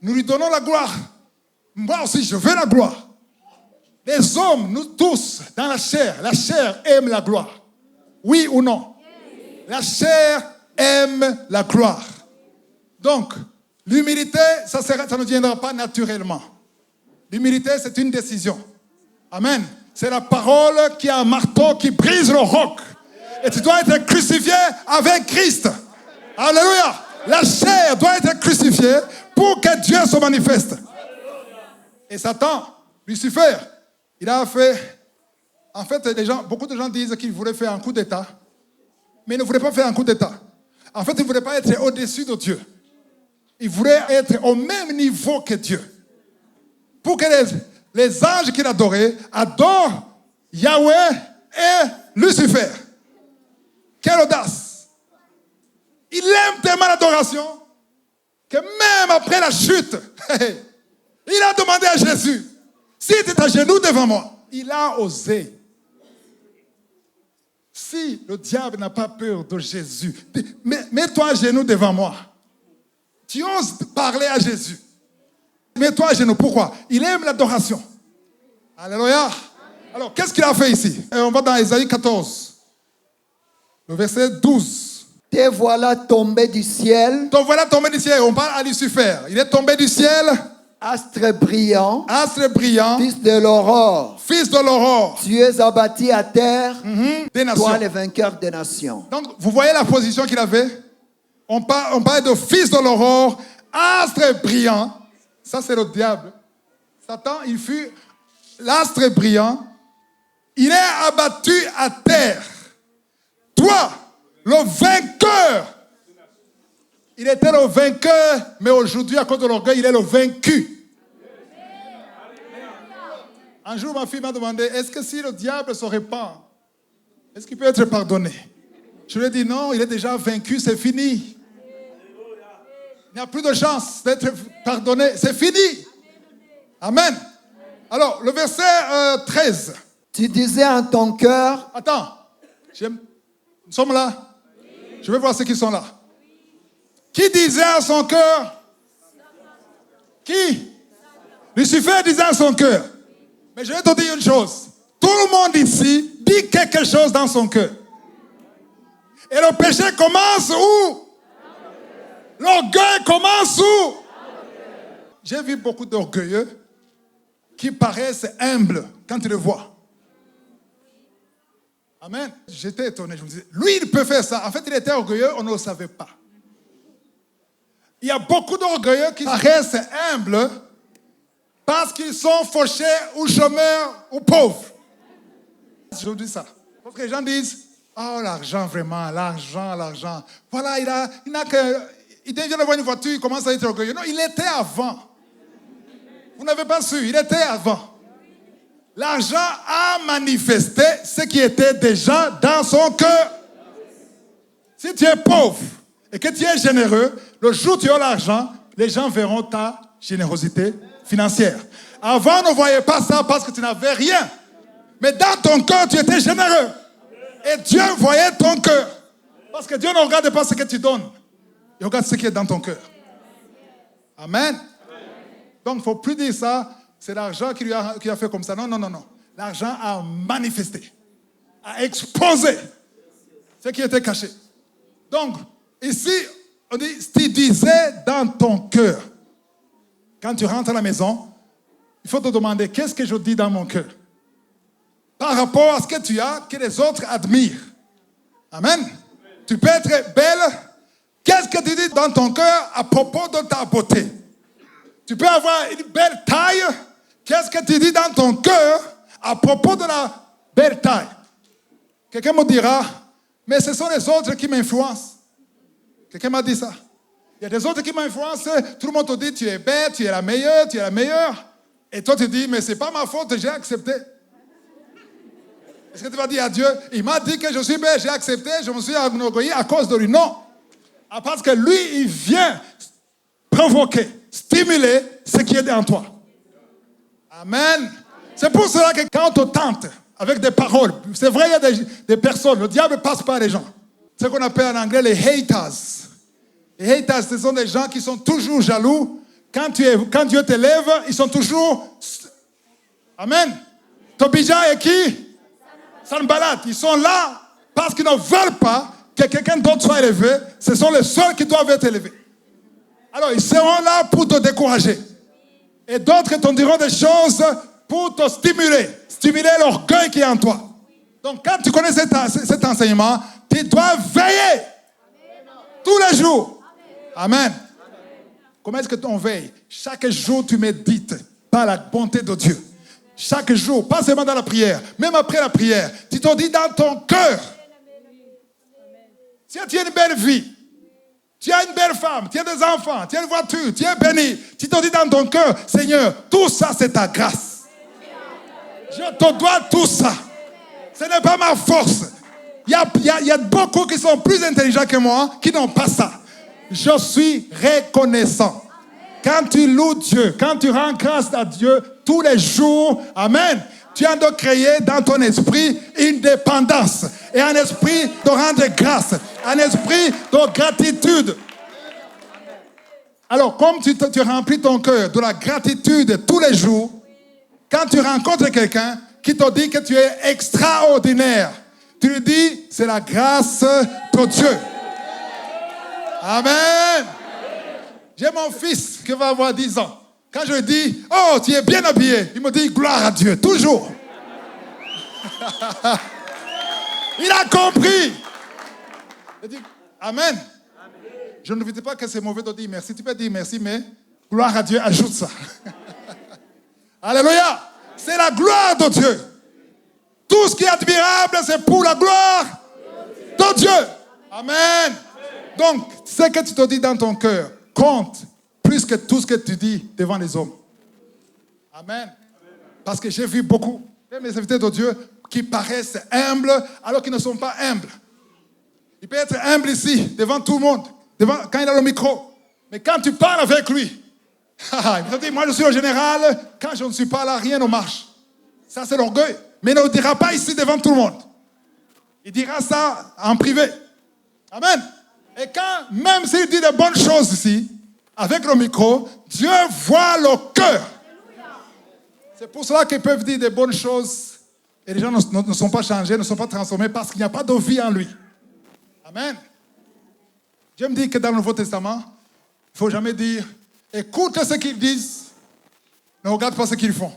Nous lui donnons la gloire. Moi aussi, je veux la gloire. Les hommes, nous tous, dans la chair aime la gloire. Oui ou non? La chair aime la gloire. Donc, l'humilité, ça ne viendra pas naturellement. L'humilité, c'est une décision. Amen. C'est la parole qui a un marteau qui brise le roc. Et tu dois être crucifié avec Christ. Alléluia. La chair doit être crucifiée pour que Dieu se manifeste. Et Satan, Lucifer, il a fait... En fait, beaucoup de gens disent qu'il voulait faire un coup d'État. Mais il ne voulait pas faire un coup d'État. En fait, il ne voulait pas être au-dessus de Dieu. Il voulait être au même niveau que Dieu. Pour que les anges qu'il adorait adorent Yahweh et Lucifer. Quelle audace! Il aime tellement l'adoration que même après la chute, il a demandé à Jésus, si tu es à genoux devant moi, il a osé. Si le diable n'a pas peur de Jésus, mets-toi à genoux devant moi. Tu oses parler à Jésus. Mets-toi à genoux. Pourquoi? Il aime l'adoration. Alléluia. Alors, qu'est-ce qu'il a fait ici? Et on va dans Ésaïe 14, le verset 12. Te voilà tombé du ciel. Te voilà tombé du ciel. On parle à Lucifer. Il est tombé du ciel. Astre brillant. Astre brillant. Fils de l'aurore. Fils de l'aurore. Tu es abattu à terre. Des nations. Toi, le vainqueur des nations. Donc, vous voyez la position qu'il avait? On parle de fils de l'aurore, astre brillant. Ça, c'est le diable. Satan, il fut l'astre brillant. Il est abattu à terre. Toi, le vainqueur. Il était le vainqueur, mais aujourd'hui, à cause de l'orgueil, il est le vaincu. Un jour, ma fille m'a demandé, est-ce que si le diable se répand, est-ce qu'il peut être pardonné? Je lui ai dit, non, il est déjà vaincu, c'est fini. Il n'y a plus de chance d'être pardonné, c'est fini. Amen. Alors, le verset 13. Tu disais en ton cœur. Attends, nous sommes là. Je vais voir ceux qui sont là. Qui disait à son cœur, Qui? Lucifer disait à son cœur. Mais je vais te dire une chose. Tout le monde ici dit quelque chose dans son cœur. Et le péché commence où? L'orgueil commence où? J'ai vu beaucoup d'orgueilleux qui paraissent humbles quand tu les vois. Amen. J'étais étonné. Je me disais, lui, il peut faire ça. En fait, il était orgueilleux, on ne le savait pas. Il y a beaucoup d'orgueilleux qui paraissent humbles parce qu'ils sont fauchés ou chômeurs ou pauvres. Je vous dis ça. Parce que les gens disent, oh, l'argent, vraiment, l'argent. Voilà, il n'a que... Il vient d'avoir une voiture, il commence à être orgueilleux. Non, il était avant. Vous n'avez pas su, il était avant. L'argent a manifesté ce qui était déjà dans son cœur. Si tu es pauvre et que tu es généreux, le jour où tu as l'argent, les gens verront ta générosité financière. Avant, on ne voyait pas ça parce que tu n'avais rien. Mais dans ton cœur, tu étais généreux. Et Dieu voyait ton cœur. Parce que Dieu ne regarde pas ce que tu donnes. Il regarde ce qui est dans ton cœur. Amen. Donc, il ne faut plus dire ça. C'est l'argent qui a fait comme ça. Non. L'argent a manifesté. A exposé ce qui était caché. Donc, ici, on dit, si tu disais dans ton cœur, quand tu rentres à la maison, il faut te demander, qu'est-ce que je dis dans mon cœur? Par rapport à ce que tu as, que les autres admirent. Amen. Tu peux être belle. Qu'est-ce que tu dis dans ton cœur à propos de ta beauté? Tu peux avoir une belle taille. Qu'est-ce que tu dis dans ton cœur à propos de la belle taille? Quelqu'un me dira, mais ce sont les autres qui m'influencent. Quelqu'un m'a dit ça. Il y a des autres qui m'influencent. Tout le monde te dit, tu es belle, tu es la meilleure. Et toi, tu dis, mais ce n'est pas ma faute, j'ai accepté. Est-ce que tu vas dire à Dieu, il m'a dit que je suis belle, j'ai accepté, je me suis enorgueilli à cause de lui? Non. Parce que lui, il vient provoquer, stimuler ce qui est en toi. Amen. C'est pour cela que quand on te tente avec des paroles, c'est vrai, il y a des personnes, le diable passe par les gens. Ce qu'on appelle en anglais les haters. Les haters, ce sont des gens qui sont toujours jaloux. Quand Dieu t'élève, ils sont toujours... Amen. Tobija et qui? Sanballat. Ils sont là parce qu'ils ne veulent pas que quelqu'un d'autre soit élevé. Ce sont les seuls qui doivent être élevés. Alors, ils seront là pour te décourager. Et d'autres te diront des choses pour te stimuler l'orgueil qui est en toi. Donc, quand tu connais cet enseignement, tu dois veiller tous les jours. Amen. Comment est-ce que tu en veilles? Chaque jour, tu médites par la bonté de Dieu. Chaque jour, pas seulement dans la prière, même après la prière, tu te dis dans ton cœur, si tu as une belle vie, tu as une belle femme, tu as des enfants, tu as une voiture, tu es béni, tu te dis dans ton cœur, Seigneur, tout ça c'est ta grâce. Je te dois tout ça. Ce n'est pas ma force. Il y a beaucoup qui sont plus intelligents que moi, qui n'ont pas ça. Je suis reconnaissant. Quand tu loues Dieu, quand tu rends grâce à Dieu tous les jours, amen, tu as de créer dans ton esprit une dépendance et un esprit de rendre grâce, un esprit de gratitude. Alors, comme tu remplis ton cœur de la gratitude tous les jours, quand tu rencontres quelqu'un qui te dit que tu es extraordinaire, tu lui dis, c'est la grâce de Dieu. Amen. J'ai mon fils qui va avoir 10 ans. Quand je lui dis, oh, tu es bien habillé, il me dit, gloire à Dieu, toujours. Il a compris. Je dis, Amen. Je ne vous dis pas que c'est mauvais de dire merci. Tu peux dire merci, mais gloire à Dieu, ajoute ça. Alléluia. C'est la gloire de Dieu. Tout ce qui est admirable, c'est pour la gloire de Dieu. Amen. Donc, ce que tu te dis dans ton cœur compte plus que tout ce que tu dis devant les hommes. Amen. Parce que j'ai vu beaucoup de mes invités de Dieu qui paraissent humbles alors qu'ils ne sont pas humbles. Il peut être humble ici, devant tout le monde, quand il a le micro. Mais quand tu parles avec lui, il te dit, moi je suis le général, quand je ne suis pas là, rien ne marche. Ça c'est l'orgueil. Mais il ne le dira pas ici devant tout le monde. Il dira ça en privé. Amen. Et quand, même s'il dit de bonnes choses ici, avec le micro, Dieu voit le cœur. C'est pour cela qu'ils peuvent dire des bonnes choses et les gens ne sont pas changés, ne sont pas transformés parce qu'il n'y a pas de vie en lui. Amen. Dieu me dit que dans le Nouveau Testament, il ne faut jamais dire écoute ce qu'ils disent, ne regarde pas ce qu'ils font.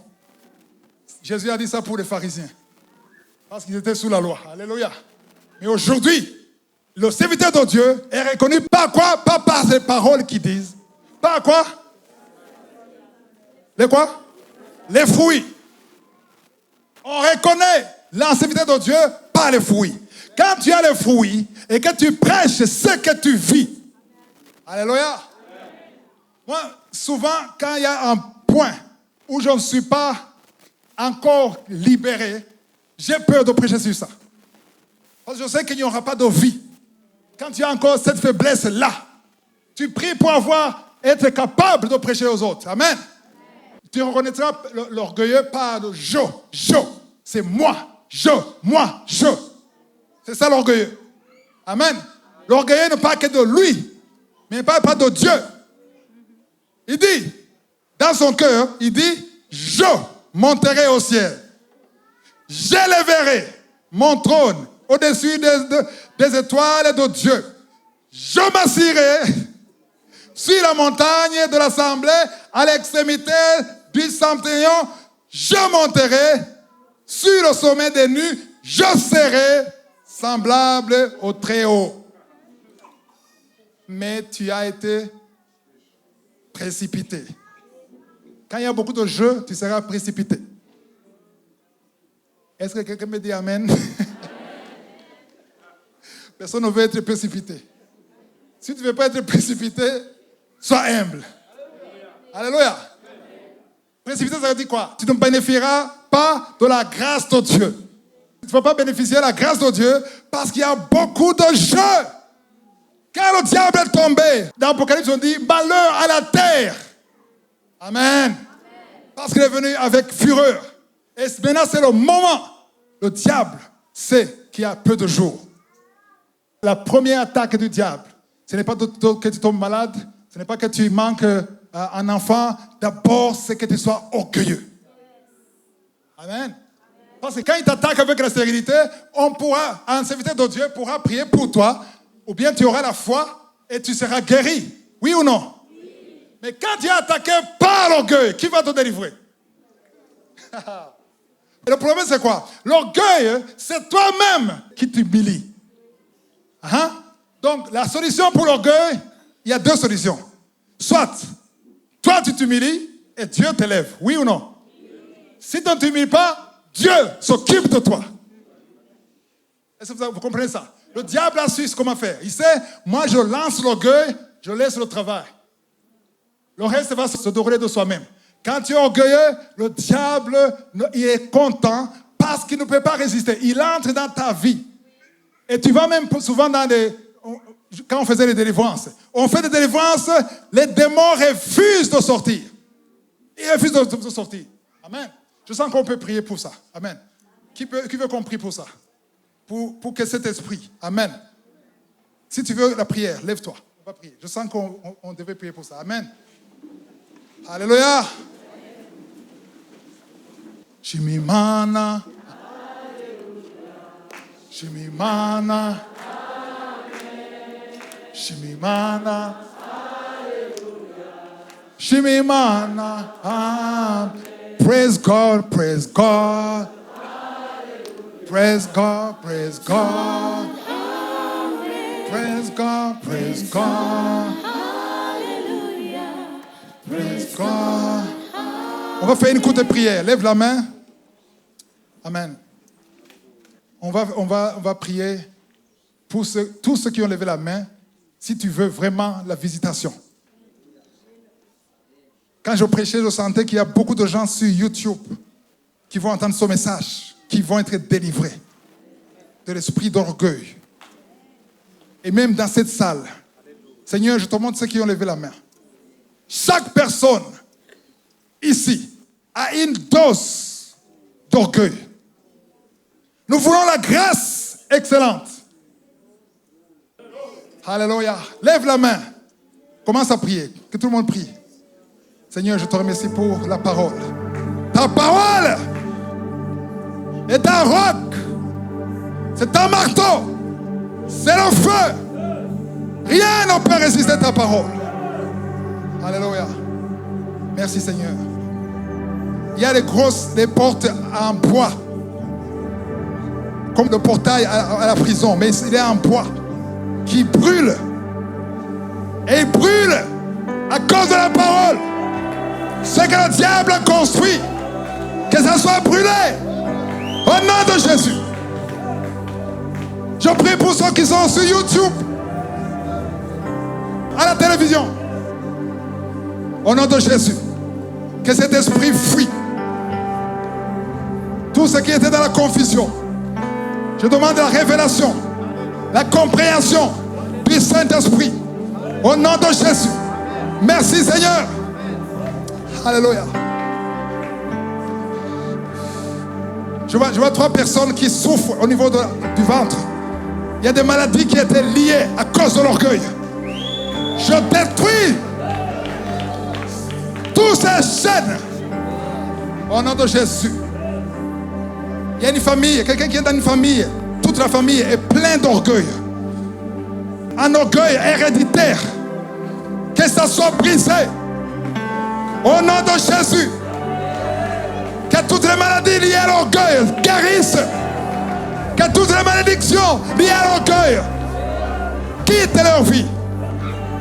Jésus a dit ça pour les pharisiens parce qu'ils étaient sous la loi. Alléluia. Mais aujourd'hui, le serviteur de Dieu est reconnu par quoi? Pas par les paroles qu'ils disent. Par quoi? Les quoi? Les fruits. On reconnaît le serviteur de Dieu par les fruits. Quand tu as les fruits et que tu prêches ce que tu vis. Alléluia. Moi, souvent, quand il y a un point où je ne suis pas encore libéré, j'ai peur de prêcher sur ça. Parce que je sais qu'il n'y aura pas de vie. Quand tu as encore cette faiblesse-là, tu pries pour être capable de prêcher aux autres. Amen. Tu reconnaîtras l'orgueilleux par le je. C'est moi. Moi. C'est ça l'orgueilleux. Amen. L'orgueilleux ne parle que de lui, mais il ne parle pas de Dieu. Il dit, dans son cœur, il dit, je monterai au ciel. J'élèverai mon trône au-dessus des étoiles de Dieu. Je m'assirai sur la montagne de l'assemblée à l'extrémité du septentrion. Je monterai sur le sommet des nues. Je serai semblable au Très-Haut. Mais tu as été précipité. Quand il y a beaucoup de jeux, tu seras précipité. Est-ce que quelqu'un me dit Amen? Personne ne veut être précipité. Si tu ne veux pas être précipité, sois humble. Alléluia. Précipité, ça veut dire quoi? Tu ne bénéficieras pas de la grâce de Dieu. Tu ne vas pas bénéficier de la grâce de Dieu parce qu'il y a beaucoup de jeux. Quand le diable est tombé, dans l'Apocalypse, on dit malheur à la terre. Amen. Parce qu'il est venu avec fureur. Et maintenant, c'est le moment. Le diable sait qu'il y a peu de jours. La première attaque du diable, ce n'est pas que tu tombes malade, ce n'est pas que tu manques un enfant. D'abord, c'est que tu sois orgueilleux. Amen. Parce que quand il t'attaque avec la stérilité, un serviteur de Dieu pourra prier pour toi, ou bien tu auras la foi et tu seras guéri. Oui ou non? Oui. Mais quand tu es attaqué par l'orgueil, qui va te délivrer? Et le problème, c'est quoi? L'orgueil, c'est toi-même qui t'humilie. Donc, la solution pour l'orgueil, il y a deux solutions. Soit, toi, tu t'humilies et Dieu t'élève. Oui ou non? Oui. Si tu ne t'humilies pas, Dieu s'occupe de toi. Est-ce que vous comprenez ça? Le diable a su comment faire. Il sait, moi, je lance l'orgueil, je laisse le travail. Le reste va se dérouler de soi-même. Quand tu es orgueilleux, le diable, il est content parce qu'il ne peut pas résister. Il entre dans ta vie. Et tu vas même souvent quand on faisait les délivrances, on fait des délivrances, les démons refusent de sortir. Ils refusent de sortir. Amen. Je sens qu'on peut prier pour ça. Amen. Qui veut qu'on prie pour ça? Pour que cet esprit, amen. Si tu veux la prière, lève-toi. On va prier. Je sens qu'on devait prier pour ça. Amen. Alléluia. Shimimana. Shimimana. Shimimana. Shimimana. Praise God, praise God. Praise God, praise God. Praise God, praise God. Praise God. On va faire une courte prière. Lève la main. Amen. On va prier pour tous ceux qui ont levé la main, si tu veux vraiment la visitation. Quand je prêchais, je sentais qu'il y a beaucoup de gens sur YouTube qui vont entendre ce message, qui vont être délivrés de l'esprit d'orgueil. Et même dans cette salle, Seigneur, je te montre ceux qui ont levé la main. Chaque personne ici a une dose d'orgueil. Nous voulons la grâce excellente. Alléluia. Lève la main. Commence à prier. Que tout le monde prie. Seigneur, je te remercie pour la parole. Ta parole est un roc. C'est un marteau. C'est le feu. Rien ne peut résister à ta parole. Alléluia. Merci Seigneur. Il y a des portes en bois. Comme le portail à la prison. Mais il est en bois. Qui brûle. Et il brûle à cause de la parole. Ce que le diable a construit. Que ça soit brûlé. Au nom de Jésus. Je prie pour ceux qui sont sur YouTube. À la télévision. Au nom de Jésus. Que cet esprit fuit. Tout ce qui était dans la confusion. Je demande la révélation. La compréhension du Saint-Esprit. Au nom de Jésus. Merci Seigneur. Alléluia. Je vois 3 personnes qui souffrent au niveau du ventre. Il y a des maladies qui étaient liées à cause de l'orgueil. Je détruis toutes ces chaînes au nom de Jésus. Il y a une famille, quelqu'un qui est dans une famille, toute la famille est pleine d'orgueil. Un orgueil héréditaire. Que ça soit brisé. Au nom de Jésus. Que toutes les maladies liées à l'orgueil guérissent. Que toutes les malédictions liées à l'orgueil quittent leur vie.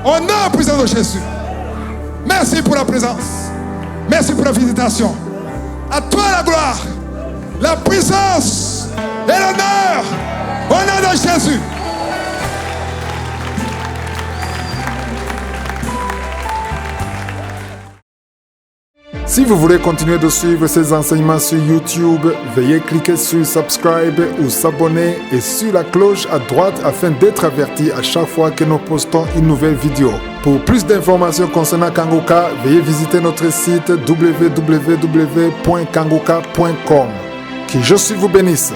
Au nom puissant de Jésus. Merci pour la présence. Merci pour la visitation. À toi la gloire, la puissance et l'honneur. Au nom de Jésus. Si vous voulez continuer de suivre ces enseignements sur YouTube, veuillez cliquer sur Subscribe ou s'abonner et sur la cloche à droite afin d'être averti à chaque fois que nous postons une nouvelle vidéo. Pour plus d'informations concernant Kangoka, veuillez visiter notre site www.kangoka.com. Que Jésus vous bénisse.